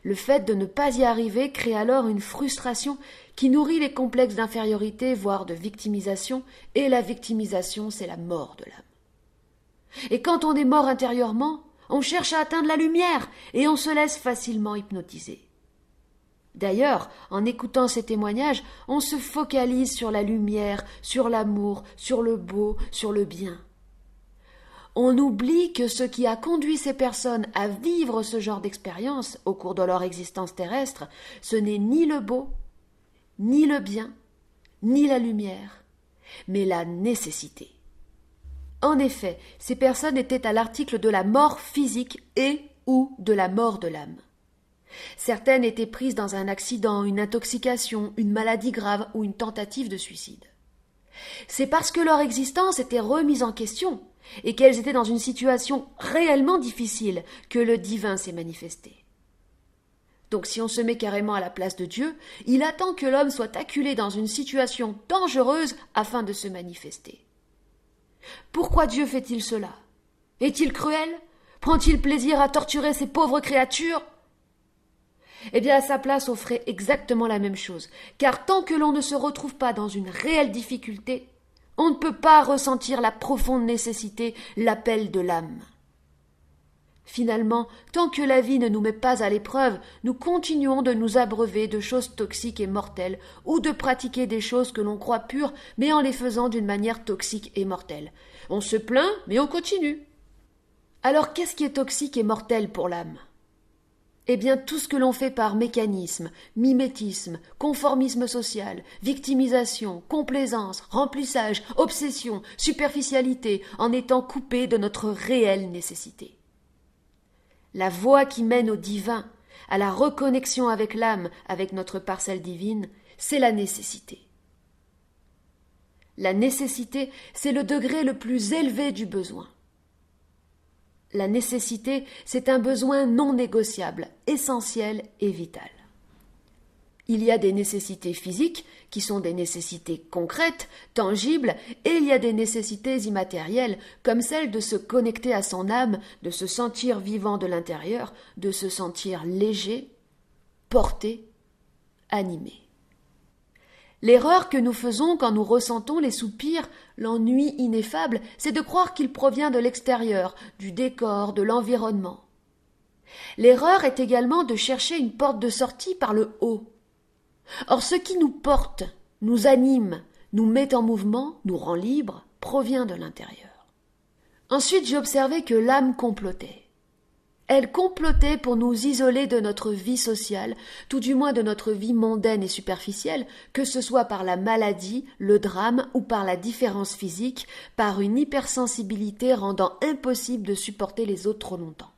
Le fait de ne pas y arriver crée alors une frustration qui nourrit les complexes d'infériorité, voire de victimisation, et la victimisation, c'est la mort de l'âme. Et quand on est mort intérieurement, on cherche à atteindre la lumière et on se laisse facilement hypnotiser. D'ailleurs, en écoutant ces témoignages, on se focalise sur la lumière, sur l'amour, sur le beau, sur le bien. On oublie que ce qui a conduit ces personnes à vivre ce genre d'expérience au cours de leur existence terrestre, ce n'est ni le beau, ni le bien, ni la lumière, mais la nécessité. En effet, ces personnes étaient à l'article de la mort physique et ou de la mort de l'âme. Certaines étaient prises dans un accident, une intoxication, une maladie grave ou une tentative de suicide. C'est parce que leur existence était remise en question et qu'elles étaient dans une situation réellement difficile que le divin s'est manifesté. Donc si on se met carrément à la place de Dieu, il attend que l'homme soit acculé dans une situation dangereuse afin de se manifester. Pourquoi Dieu fait-il cela? Est-il cruel? Prend-il plaisir à torturer ces pauvres créatures? Eh bien, à sa place, on ferait exactement la même chose, car tant que l'on ne se retrouve pas dans une réelle difficulté, on ne peut pas ressentir la profonde nécessité, l'appel de l'âme. Finalement, tant que la vie ne nous met pas à l'épreuve, nous continuons de nous abreuver de choses toxiques et mortelles, ou de pratiquer des choses que l'on croit pures, mais en les faisant d'une manière toxique et mortelle. On se plaint, mais on continue. Alors qu'est-ce qui est toxique et mortel pour l'âme? Eh bien, tout ce que l'on fait par mécanisme, mimétisme, conformisme social, victimisation, complaisance, remplissage, obsession, superficialité, en étant coupé de notre réelle nécessité. La voie qui mène au divin, à la reconnexion avec l'âme, avec notre parcelle divine, c'est la nécessité. La nécessité, c'est le degré le plus élevé du besoin. La nécessité, c'est un besoin non négociable, essentiel et vital. Il y a des nécessités physiques, qui sont des nécessités concrètes, tangibles, et il y a des nécessités immatérielles, comme celle de se connecter à son âme, de se sentir vivant de l'intérieur, de se sentir léger, porté, animé. L'erreur que nous faisons quand nous ressentons les soupirs, l'ennui ineffable, c'est de croire qu'il provient de l'extérieur, du décor, de l'environnement. L'erreur est également de chercher une porte de sortie par le haut. Or, ce qui nous porte, nous anime, nous met en mouvement, nous rend libres, provient de l'intérieur. Ensuite, j'ai observé que l'âme complotait. Elle complotait pour nous isoler de notre vie sociale, tout du moins de notre vie mondaine et superficielle, que ce soit par la maladie, le drame ou par la différence physique, par une hypersensibilité rendant impossible de supporter les autres trop longtemps.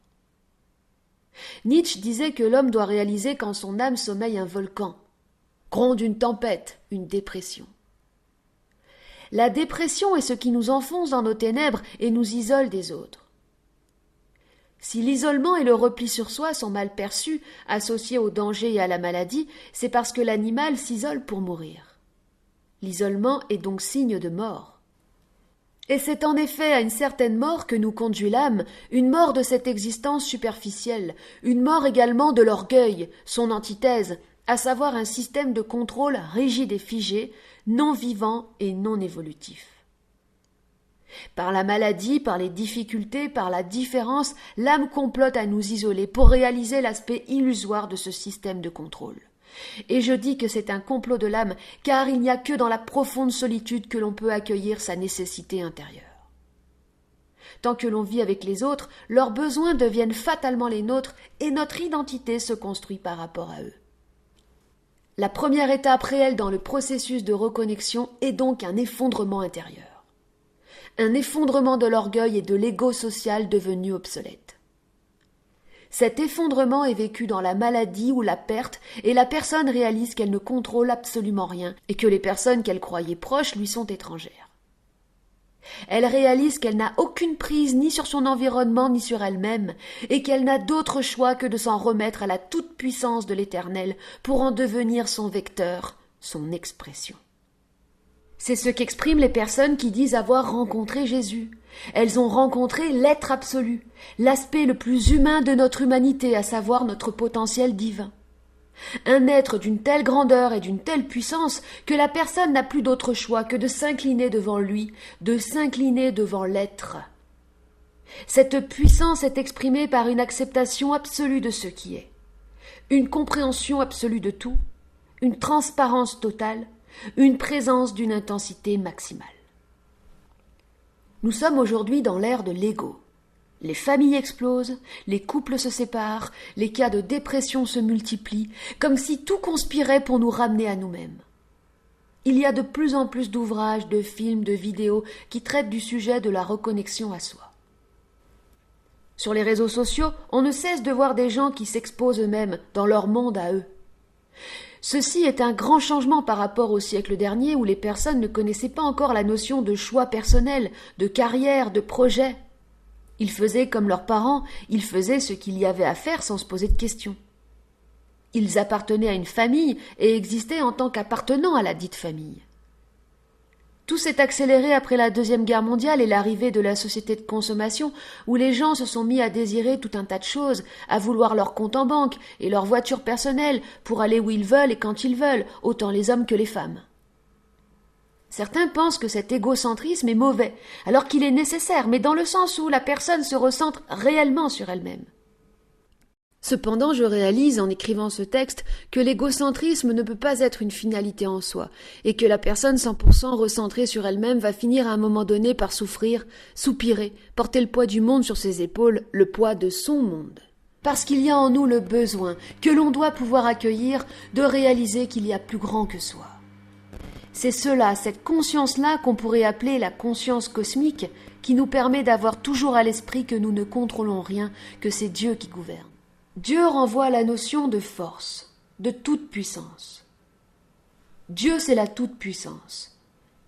Nietzsche disait que l'homme doit réaliser qu'en son âme sommeille un volcan, gronde une tempête, une dépression. La dépression est ce qui nous enfonce dans nos ténèbres et nous isole des autres. Si l'isolement et le repli sur soi sont mal perçus, associés au danger et à la maladie, c'est parce que l'animal s'isole pour mourir. L'isolement est donc signe de mort. Et c'est en effet à une certaine mort que nous conduit l'âme, une mort de cette existence superficielle, une mort également de l'orgueil, son antithèse, à savoir un système de contrôle rigide et figé, non vivant et non évolutif. Par la maladie, par les difficultés, par la différence, l'âme complote à nous isoler pour réaliser l'aspect illusoire de ce système de contrôle. Et je dis que c'est un complot de l'âme, car il n'y a que dans la profonde solitude que l'on peut accueillir sa nécessité intérieure. Tant que l'on vit avec les autres, leurs besoins deviennent fatalement les nôtres et notre identité se construit par rapport à eux. La première étape réelle dans le processus de reconnexion est donc un effondrement intérieur. Un effondrement de l'orgueil et de l'ego social devenu obsolète. Cet effondrement est vécu dans la maladie ou la perte, et la personne réalise qu'elle ne contrôle absolument rien, et que les personnes qu'elle croyait proches lui sont étrangères. Elle réalise qu'elle n'a aucune prise ni sur son environnement ni sur elle-même, et qu'elle n'a d'autre choix que de s'en remettre à la toute-puissance de l'Éternel pour en devenir son vecteur, son expression. C'est ce qu'expriment les personnes qui disent avoir rencontré Jésus. Elles ont rencontré l'être absolu, l'aspect le plus humain de notre humanité, à savoir notre potentiel divin. Un être d'une telle grandeur et d'une telle puissance que la personne n'a plus d'autre choix que de s'incliner devant lui, de s'incliner devant l'être. Cette puissance est exprimée par une acceptation absolue de ce qui est, une compréhension absolue de tout, une transparence totale, une présence d'une intensité maximale. Nous sommes aujourd'hui dans l'ère de l'ego. Les familles explosent, les couples se séparent, les cas de dépression se multiplient, comme si tout conspirait pour nous ramener à nous-mêmes. Il y a de plus en plus d'ouvrages, de films, de vidéos qui traitent du sujet de la reconnexion à soi. Sur les réseaux sociaux, on ne cesse de voir des gens qui s'exposent eux-mêmes dans leur monde à eux. Ceci est un grand changement par rapport au siècle dernier où les personnes ne connaissaient pas encore la notion de choix personnel, de carrière, de projet. Ils faisaient comme leurs parents, ils faisaient ce qu'il y avait à faire sans se poser de questions. Ils appartenaient à une famille et existaient en tant qu'appartenant à la dite famille. Tout s'est accéléré après la Deuxième Guerre mondiale et l'arrivée de la société de consommation où les gens se sont mis à désirer tout un tas de choses, à vouloir leur compte en banque et leur voiture personnelle pour aller où ils veulent et quand ils veulent, autant les hommes que les femmes. Certains pensent que cet égocentrisme est mauvais, alors qu'il est nécessaire, mais dans le sens où la personne se recentre réellement sur elle-même. Cependant, je réalise, en écrivant ce texte, que l'égocentrisme ne peut pas être une finalité en soi, et que la personne 100% recentrée sur elle-même va finir à un moment donné par souffrir, soupirer, porter le poids du monde sur ses épaules, le poids de son monde. Parce qu'il y a en nous le besoin, que l'on doit pouvoir accueillir, de réaliser qu'il y a plus grand que soi. C'est cela, cette conscience-là qu'on pourrait appeler la conscience cosmique, qui nous permet d'avoir toujours à l'esprit que nous ne contrôlons rien, que c'est Dieu qui gouverne. Dieu renvoie à la notion de force, de toute puissance. Dieu, c'est la toute puissance.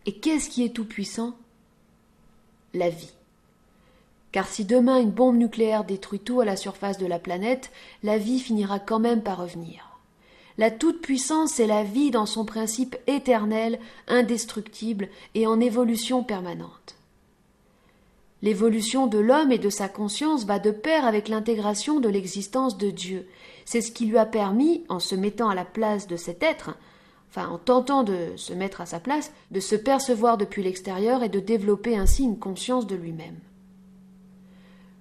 Et qu'est-ce qui est tout puissant ? La vie. Car si demain une bombe nucléaire détruit tout à la surface de la planète, la vie finira quand même par revenir. La toute-puissance, c'est la vie dans son principe éternel, indestructible et en évolution permanente. L'évolution de l'homme et de sa conscience va de pair avec l'intégration de l'existence de Dieu. C'est ce qui lui a permis, en se mettant à la place de cet être, en tentant de se mettre à sa place, de se percevoir depuis l'extérieur et de développer ainsi une conscience de lui-même.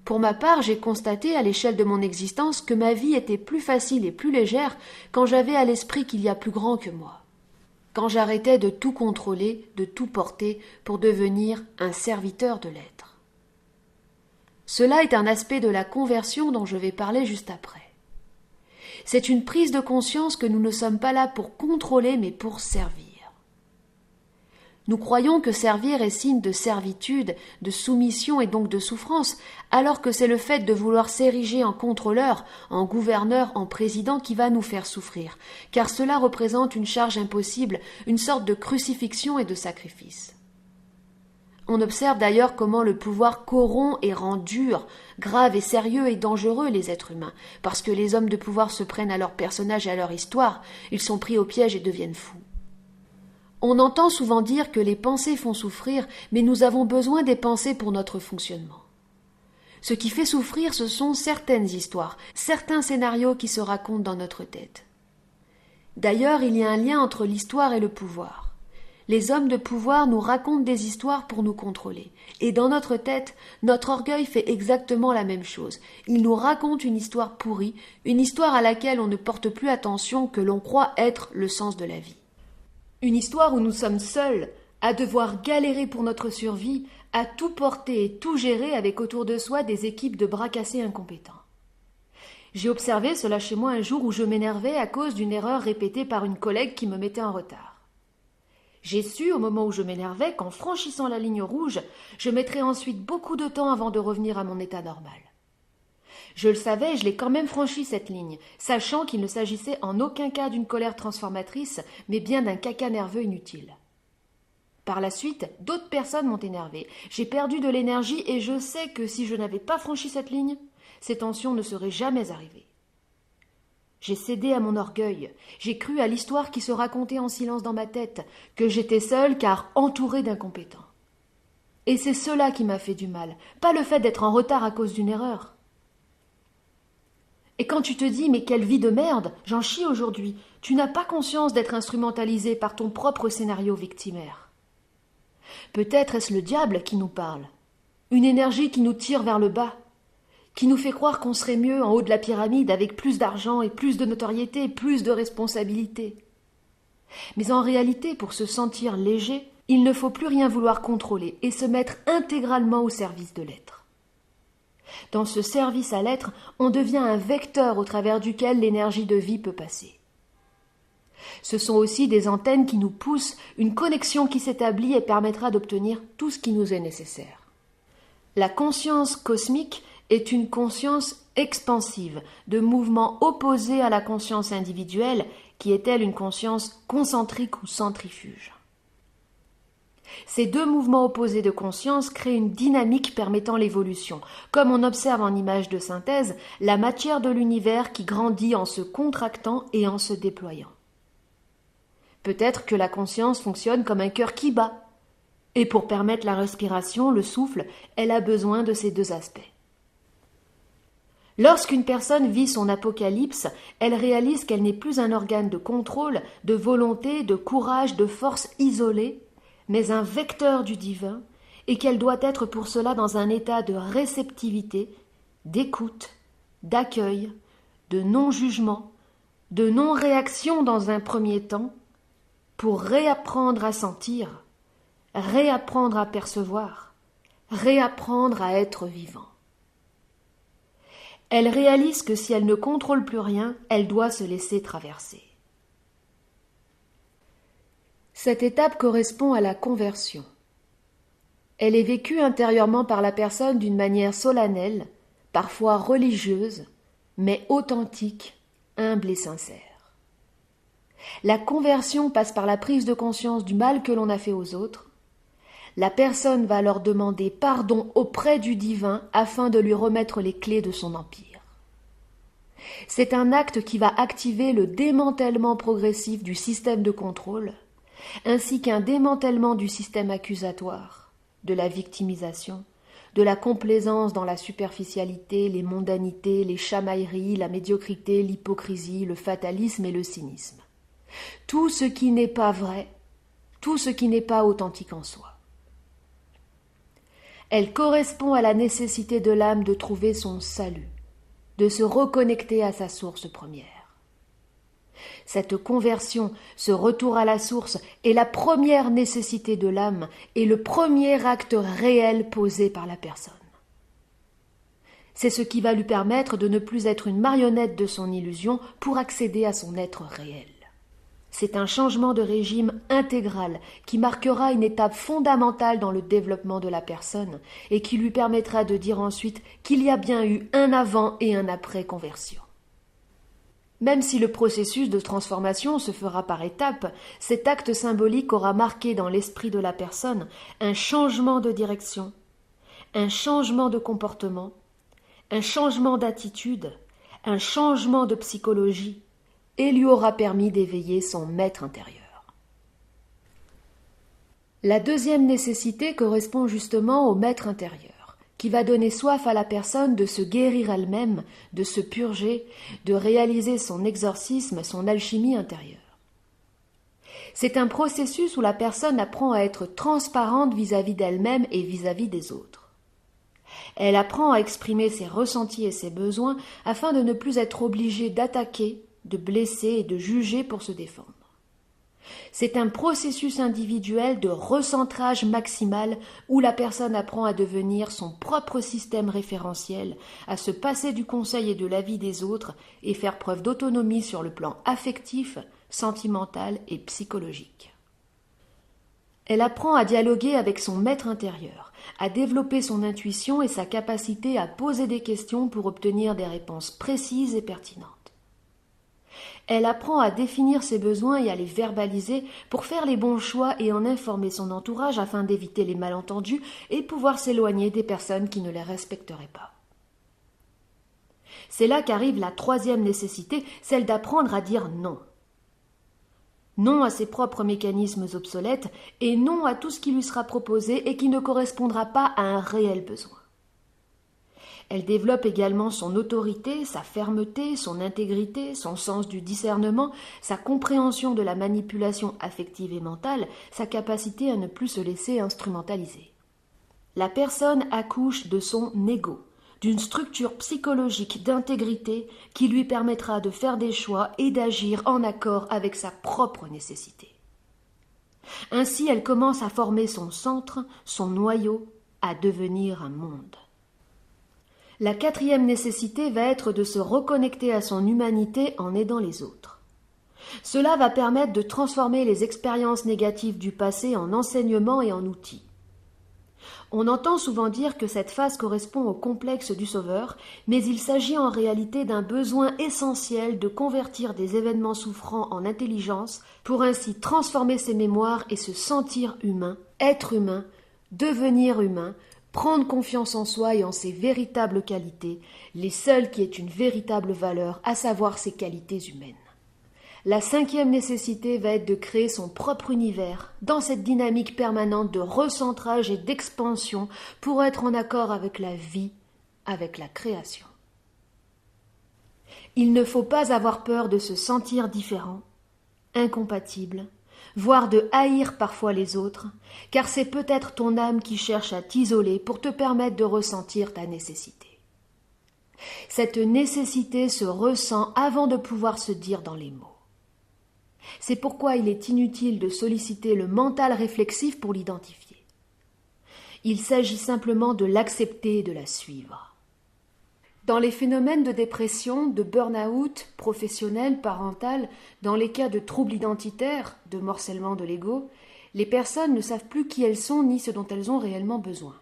Pour ma part, j'ai constaté à l'échelle de mon existence que ma vie était plus facile et plus légère quand j'avais à l'esprit qu'il y a plus grand que moi. Quand j'arrêtais de tout contrôler, de tout porter, pour devenir un serviteur de l'être. Cela est un aspect de la conversion dont je vais parler juste après. C'est une prise de conscience que nous ne sommes pas là pour contrôler mais pour servir. Nous croyons que servir est signe de servitude, de soumission et donc de souffrance, alors que c'est le fait de vouloir s'ériger en contrôleur, en gouverneur, en président qui va nous faire souffrir, car cela représente une charge impossible, une sorte de crucifixion et de sacrifice. On observe d'ailleurs comment le pouvoir corrompt et rend dur, grave et sérieux et dangereux les êtres humains, parce que les hommes de pouvoir se prennent à leur personnage et à leur histoire, ils sont pris au piège et deviennent fous. On entend souvent dire que les pensées font souffrir, mais nous avons besoin des pensées pour notre fonctionnement. Ce qui fait souffrir, ce sont certaines histoires, certains scénarios qui se racontent dans notre tête. D'ailleurs, il y a un lien entre l'histoire et le pouvoir. Les hommes de pouvoir nous racontent des histoires pour nous contrôler. Et dans notre tête, notre orgueil fait exactement la même chose. Il nous raconte une histoire pourrie, une histoire à laquelle on ne porte plus attention, que l'on croit être le sens de la vie. Une histoire où nous sommes seuls, à devoir galérer pour notre survie, à tout porter et tout gérer avec autour de soi des équipes de bras cassés incompétents. J'ai observé cela chez moi un jour où je m'énervais à cause d'une erreur répétée par une collègue qui me mettait en retard. J'ai su, au moment où je m'énervais, qu'en franchissant la ligne rouge, je mettrais ensuite beaucoup de temps avant de revenir à mon état normal. Je le savais, je l'ai quand même franchi cette ligne, sachant qu'il ne s'agissait en aucun cas d'une colère transformatrice, mais bien d'un caca nerveux inutile. Par la suite, d'autres personnes m'ont énervé. J'ai perdu de l'énergie et je sais que si je n'avais pas franchi cette ligne, ces tensions ne seraient jamais arrivées. J'ai cédé à mon orgueil, j'ai cru à l'histoire qui se racontait en silence dans ma tête, que j'étais seule car entourée d'incompétents. Et c'est cela qui m'a fait du mal, pas le fait d'être en retard à cause d'une erreur. Et quand tu te dis « mais quelle vie de merde, j'en chie aujourd'hui », tu n'as pas conscience d'être instrumentalisé par ton propre scénario victimaire. Peut-être est-ce le diable qui nous parle, une énergie qui nous tire vers le bas, qui nous fait croire qu'on serait mieux en haut de la pyramide avec plus d'argent et plus de notoriété, plus de responsabilité. Mais en réalité, pour se sentir léger, il ne faut plus rien vouloir contrôler et se mettre intégralement au service de l'être. Dans ce service à l'être, on devient un vecteur au travers duquel l'énergie de vie peut passer. Ce sont aussi des antennes qui nous poussent, une connexion qui s'établit et permettra d'obtenir tout ce qui nous est nécessaire. La conscience cosmique est une conscience expansive, de mouvement opposé à la conscience individuelle, qui est elle une conscience concentrique ou centrifuge. Ces deux mouvements opposés de conscience créent une dynamique permettant l'évolution, comme on observe en image de synthèse la matière de l'univers qui grandit en se contractant et en se déployant. Peut-être que la conscience fonctionne comme un cœur qui bat, et pour permettre la respiration, le souffle, elle a besoin de ces deux aspects. Lorsqu'une personne vit son apocalypse, elle réalise qu'elle n'est plus un organe de contrôle, de volonté, de courage, de force isolée, mais un vecteur du divin, et qu'elle doit être pour cela dans un état de réceptivité, d'écoute, d'accueil, de non-jugement, de non-réaction dans un premier temps, pour réapprendre à sentir, réapprendre à percevoir, réapprendre à être vivant. Elle réalise que si elle ne contrôle plus rien, elle doit se laisser traverser. Cette étape correspond à la conversion. Elle est vécue intérieurement par la personne d'une manière solennelle, parfois religieuse, mais authentique, humble et sincère. La conversion passe par la prise de conscience du mal que l'on a fait aux autres. La personne va leur demander pardon auprès du divin afin de lui remettre les clés de son empire. C'est un acte qui va activer le démantèlement progressif du système de contrôle, ainsi qu'un démantèlement du système accusatoire, de la victimisation, de la complaisance dans la superficialité, les mondanités, les chamailleries, la médiocrité, l'hypocrisie, le fatalisme et le cynisme. Tout ce qui n'est pas vrai, tout ce qui n'est pas authentique en soi. Elle correspond à la nécessité de l'âme de trouver son salut, de se reconnecter à sa source première. Cette conversion, ce retour à la source, est la première nécessité de l'âme et le premier acte réel posé par la personne. C'est ce qui va lui permettre de ne plus être une marionnette de son illusion pour accéder à son être réel. C'est un changement de régime intégral qui marquera une étape fondamentale dans le développement de la personne et qui lui permettra de dire ensuite qu'il y a bien eu un avant et un après conversion. Même si le processus de transformation se fera par étapes, cet acte symbolique aura marqué dans l'esprit de la personne un changement de direction, un changement de comportement, un changement d'attitude, un changement de psychologie, et lui aura permis d'éveiller son maître intérieur. La deuxième nécessité correspond justement au maître intérieur, qui va donner soif à la personne de se guérir elle-même, de se purger, de réaliser son exorcisme, son alchimie intérieure. C'est un processus où la personne apprend à être transparente vis-à-vis d'elle-même et vis-à-vis des autres. Elle apprend à exprimer ses ressentis et ses besoins afin de ne plus être obligée d'attaquer, de blesser et de juger pour se défendre. C'est un processus individuel de recentrage maximal où la personne apprend à devenir son propre système référentiel, à se passer du conseil et de l'avis des autres et faire preuve d'autonomie sur le plan affectif, sentimental et psychologique. Elle apprend à dialoguer avec son maître intérieur, à développer son intuition et sa capacité à poser des questions pour obtenir des réponses précises et pertinentes. Elle apprend à définir ses besoins et à les verbaliser pour faire les bons choix et en informer son entourage afin d'éviter les malentendus et pouvoir s'éloigner des personnes qui ne les respecteraient pas. C'est là qu'arrive la troisième nécessité, celle d'apprendre à dire non. Non à ses propres mécanismes obsolètes et non à tout ce qui lui sera proposé et qui ne correspondra pas à un réel besoin. Elle développe également son autorité, sa fermeté, son intégrité, son sens du discernement, sa compréhension de la manipulation affective et mentale, sa capacité à ne plus se laisser instrumentaliser. La personne accouche de son ego, d'une structure psychologique d'intégrité qui lui permettra de faire des choix et d'agir en accord avec sa propre nécessité. Ainsi, elle commence à former son centre, son noyau, à devenir un monde. La quatrième nécessité va être de se reconnecter à son humanité en aidant les autres. Cela va permettre de transformer les expériences négatives du passé en enseignements et en outils. On entend souvent dire que cette phase correspond au complexe du sauveur, mais il s'agit en réalité d'un besoin essentiel de convertir des événements souffrants en intelligence pour ainsi transformer ses mémoires et se sentir humain, être humain, devenir humain, prendre confiance en soi et en ses véritables qualités, les seules qui aient une véritable valeur, à savoir ses qualités humaines. La cinquième nécessité va être de créer son propre univers, dans cette dynamique permanente de recentrage et d'expansion pour être en accord avec la vie, avec la création. Il ne faut pas avoir peur de se sentir différent, incompatible, voire de haïr parfois les autres, car c'est peut-être ton âme qui cherche à t'isoler pour te permettre de ressentir ta nécessité. Cette nécessité se ressent avant de pouvoir se dire dans les mots. C'est pourquoi il est inutile de solliciter le mental réflexif pour l'identifier. Il s'agit simplement de l'accepter et de la suivre. Dans les phénomènes de dépression, de burn-out professionnel, parental, dans les cas de troubles identitaires, de morcellement de l'ego, les personnes ne savent plus qui elles sont ni ce dont elles ont réellement besoin.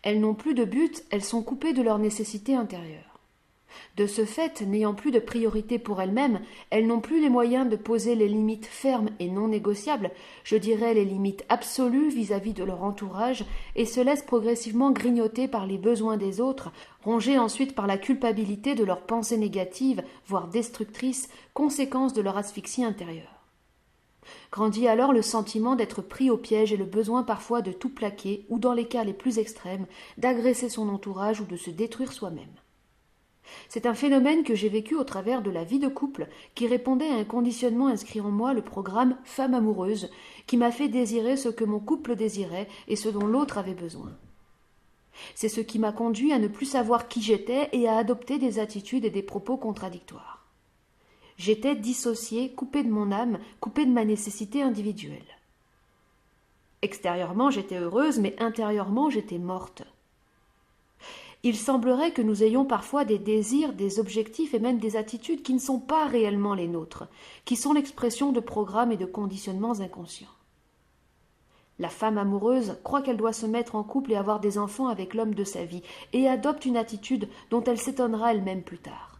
Elles n'ont plus de but, elles sont coupées de leurs nécessités intérieures. De ce fait, n'ayant plus de priorité pour elles-mêmes, elles n'ont plus les moyens de poser les limites fermes et non négociables, je dirais les limites absolues vis-à-vis de leur entourage, et se laissent progressivement grignoter par les besoins des autres, rongées ensuite par la culpabilité de leurs pensées négatives, voire destructrices, conséquence de leur asphyxie intérieure. Grandit alors le sentiment d'être pris au piège et le besoin parfois de tout plaquer, ou dans les cas les plus extrêmes, d'agresser son entourage ou de se détruire soi-même. C'est un phénomène que j'ai vécu au travers de la vie de couple qui répondait à un conditionnement inscrit en moi, le programme Femme amoureuse, qui m'a fait désirer ce que mon couple désirait et ce dont l'autre avait besoin. C'est ce qui m'a conduit à ne plus savoir qui j'étais et à adopter des attitudes et des propos contradictoires. J'étais dissociée, coupée de mon âme, coupée de ma nécessité individuelle. Extérieurement, j'étais heureuse, mais intérieurement, j'étais morte. Il semblerait que nous ayons parfois des désirs, des objectifs et même des attitudes qui ne sont pas réellement les nôtres, qui sont l'expression de programmes et de conditionnements inconscients. La femme amoureuse croit qu'elle doit se mettre en couple et avoir des enfants avec l'homme de sa vie, et adopte une attitude dont elle s'étonnera elle-même plus tard.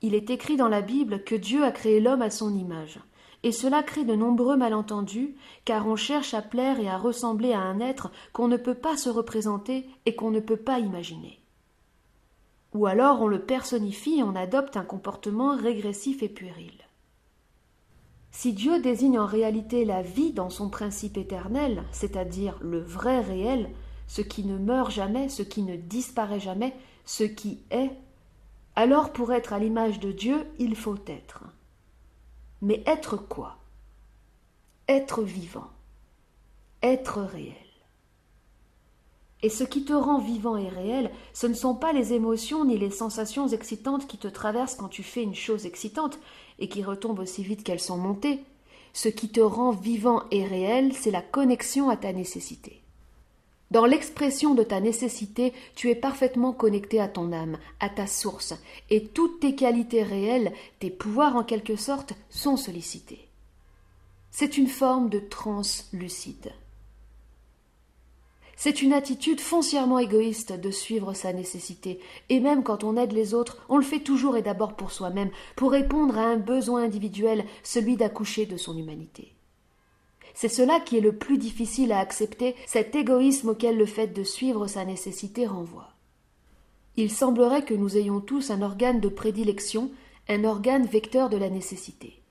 Il est écrit dans la Bible que Dieu a créé l'homme à son image. Et cela crée de nombreux malentendus, car on cherche à plaire et à ressembler à un être qu'on ne peut pas se représenter et qu'on ne peut pas imaginer. Ou alors on le personnifie et on adopte un comportement régressif et puéril. Si Dieu désigne en réalité la vie dans son principe éternel, c'est-à-dire le vrai réel, ce qui ne meurt jamais, ce qui ne disparaît jamais, ce qui est, alors pour être à l'image de Dieu, il faut être. Mais être quoi? Être vivant, être réel. Et ce qui te rend vivant et réel, ce ne sont pas les émotions ni les sensations excitantes qui te traversent quand tu fais une chose excitante et qui retombent aussi vite qu'elles sont montées. Ce qui te rend vivant et réel, c'est la connexion à ta nécessité. Dans l'expression de ta nécessité, tu es parfaitement connecté à ton âme, à ta source, et toutes tes qualités réelles, tes pouvoirs en quelque sorte, sont sollicités. C'est une forme de transe lucide. C'est une attitude foncièrement égoïste de suivre sa nécessité, et même quand on aide les autres, on le fait toujours et d'abord pour soi-même, pour répondre à un besoin individuel, celui d'accoucher de son humanité. C'est cela qui est le plus difficile à accepter, cet égoïsme auquel le fait de suivre sa nécessité renvoie. Il semblerait que nous ayons tous un organe de prédilection, un organe vecteur de la nécessité.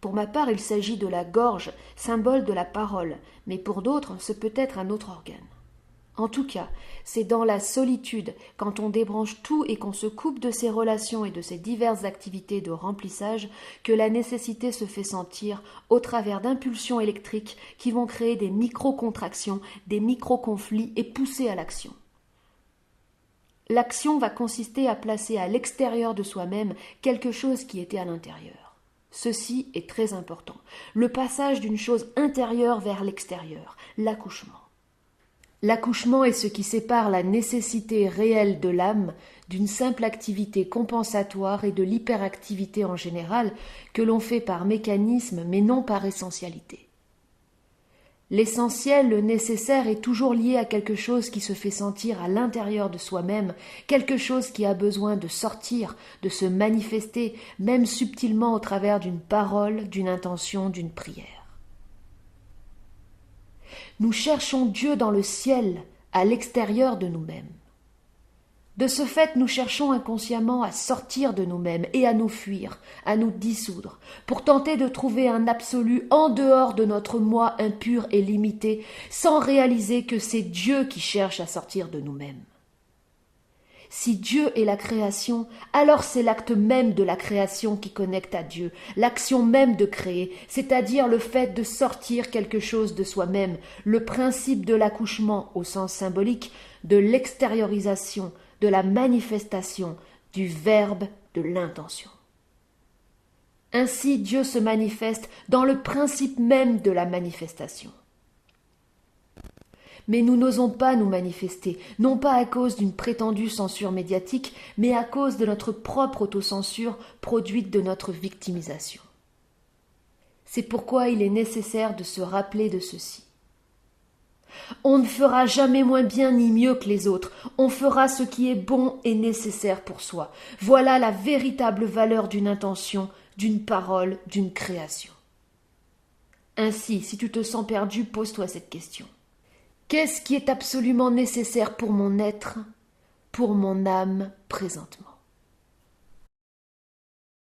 Pour ma part, il s'agit de la gorge, symbole de la parole, mais pour d'autres, ce peut être un autre organe. En tout cas, c'est dans la solitude, quand on débranche tout et qu'on se coupe de ses relations et de ses diverses activités de remplissage, que la nécessité se fait sentir au travers d'impulsions électriques qui vont créer des micro-contractions, des micro-conflits et pousser à l'action. L'action va consister à placer à l'extérieur de soi-même quelque chose qui était à l'intérieur. Ceci est très important. Le passage d'une chose intérieure vers l'extérieur, l'accouchement. L'accouchement est ce qui sépare la nécessité réelle de l'âme d'une simple activité compensatoire et de l'hyperactivité en général que l'on fait par mécanisme mais non par essentialité. L'essentiel, le nécessaire est toujours lié à quelque chose qui se fait sentir à l'intérieur de soi-même, quelque chose qui a besoin de sortir, de se manifester, même subtilement au travers d'une parole, d'une intention, d'une prière. Nous cherchons Dieu dans le ciel, à l'extérieur de nous-mêmes. De ce fait, nous cherchons inconsciemment à sortir de nous-mêmes et à nous fuir, à nous dissoudre, pour tenter de trouver un absolu en dehors de notre moi impur et limité, sans réaliser que c'est Dieu qui cherche à sortir de nous-mêmes. Si Dieu est la création, alors c'est l'acte même de la création qui connecte à Dieu, l'action même de créer, c'est-à-dire le fait de sortir quelque chose de soi-même, le principe de l'accouchement au sens symbolique, de l'extériorisation, de la manifestation, du verbe, de l'intention. Ainsi Dieu se manifeste dans le principe même de la manifestation. Mais nous n'osons pas nous manifester, non pas à cause d'une prétendue censure médiatique, mais à cause de notre propre autocensure produite de notre victimisation. C'est pourquoi il est nécessaire de se rappeler de ceci. On ne fera jamais moins bien ni mieux que les autres, on fera ce qui est bon et nécessaire pour soi. Voilà la véritable valeur d'une intention, d'une parole, d'une création. Ainsi, si tu te sens perdu, pose-toi cette question. Qu'est-ce qui est absolument nécessaire pour mon être, pour mon âme présentement ?